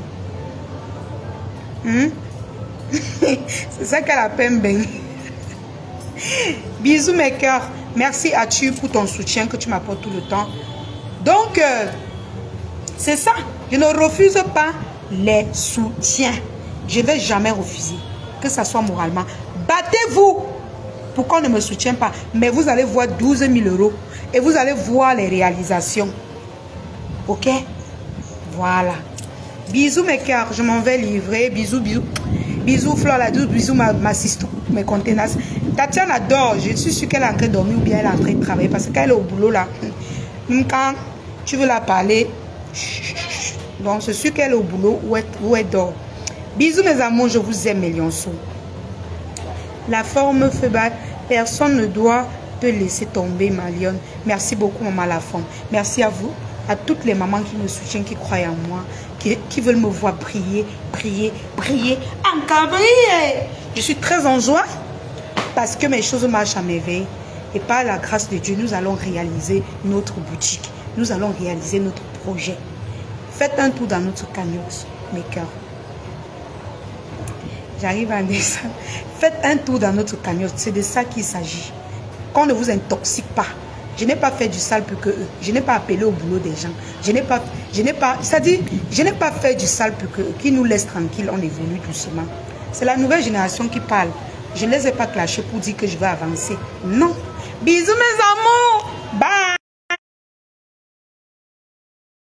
C'est ça qu'elle appelle Ben. Bisous mes cœurs. Merci à tu pour ton soutien que tu m'apportes tout le temps. Donc, c'est ça. Je ne refuse pas les soutiens. Je ne vais jamais refuser. Que ça soit moralement. Battez-vous pour qu'on ne me soutienne pas. Mais vous allez voir 12 000 € et vous allez voir les réalisations. Ok? Voilà. Bisous mes cœurs. Je m'en vais livrer. Bisous, bisous. Bisous Flore la douce. Bisous ma sister. Mes conteneurs. Tatiana adore. Je suis sûre qu'elle est en train de dormir ou bien elle est en train de travailler. Parce qu'elle est au boulot là. Quand tu veux la parler. Donc c'est sûr qu'elle est au boulot ou elle dort. Bisous mes amours. Je vous aime mes lionceaux. La forme fait battre. Personne ne doit te laisser tomber, ma lionne. Merci beaucoup, maman la forme. Merci à vous, à toutes les mamans qui me soutiennent, qui croient en moi, qui veulent me voir briller, briller, briller, encore briller. Je suis très en joie parce que mes choses marchent à merveille. Et par la grâce de Dieu, nous allons réaliser notre boutique. Nous allons réaliser notre projet. Faites un tour dans notre cagnotte, mes cœurs. J'arrive à descendre. Faites un tour dans notre cagnotte. C'est de ça qu'il s'agit. Qu'on ne vous intoxique pas. Je n'ai pas fait du sale plus que eux. Je n'ai pas appelé au boulot des gens. Je n'ai pas fait du sale plus que eux. Qui nous laisse tranquille, on évolue doucement. C'est la nouvelle génération qui parle. Je ne les ai pas clashés pour dire que je vais avancer. Non. Bisous mes amours.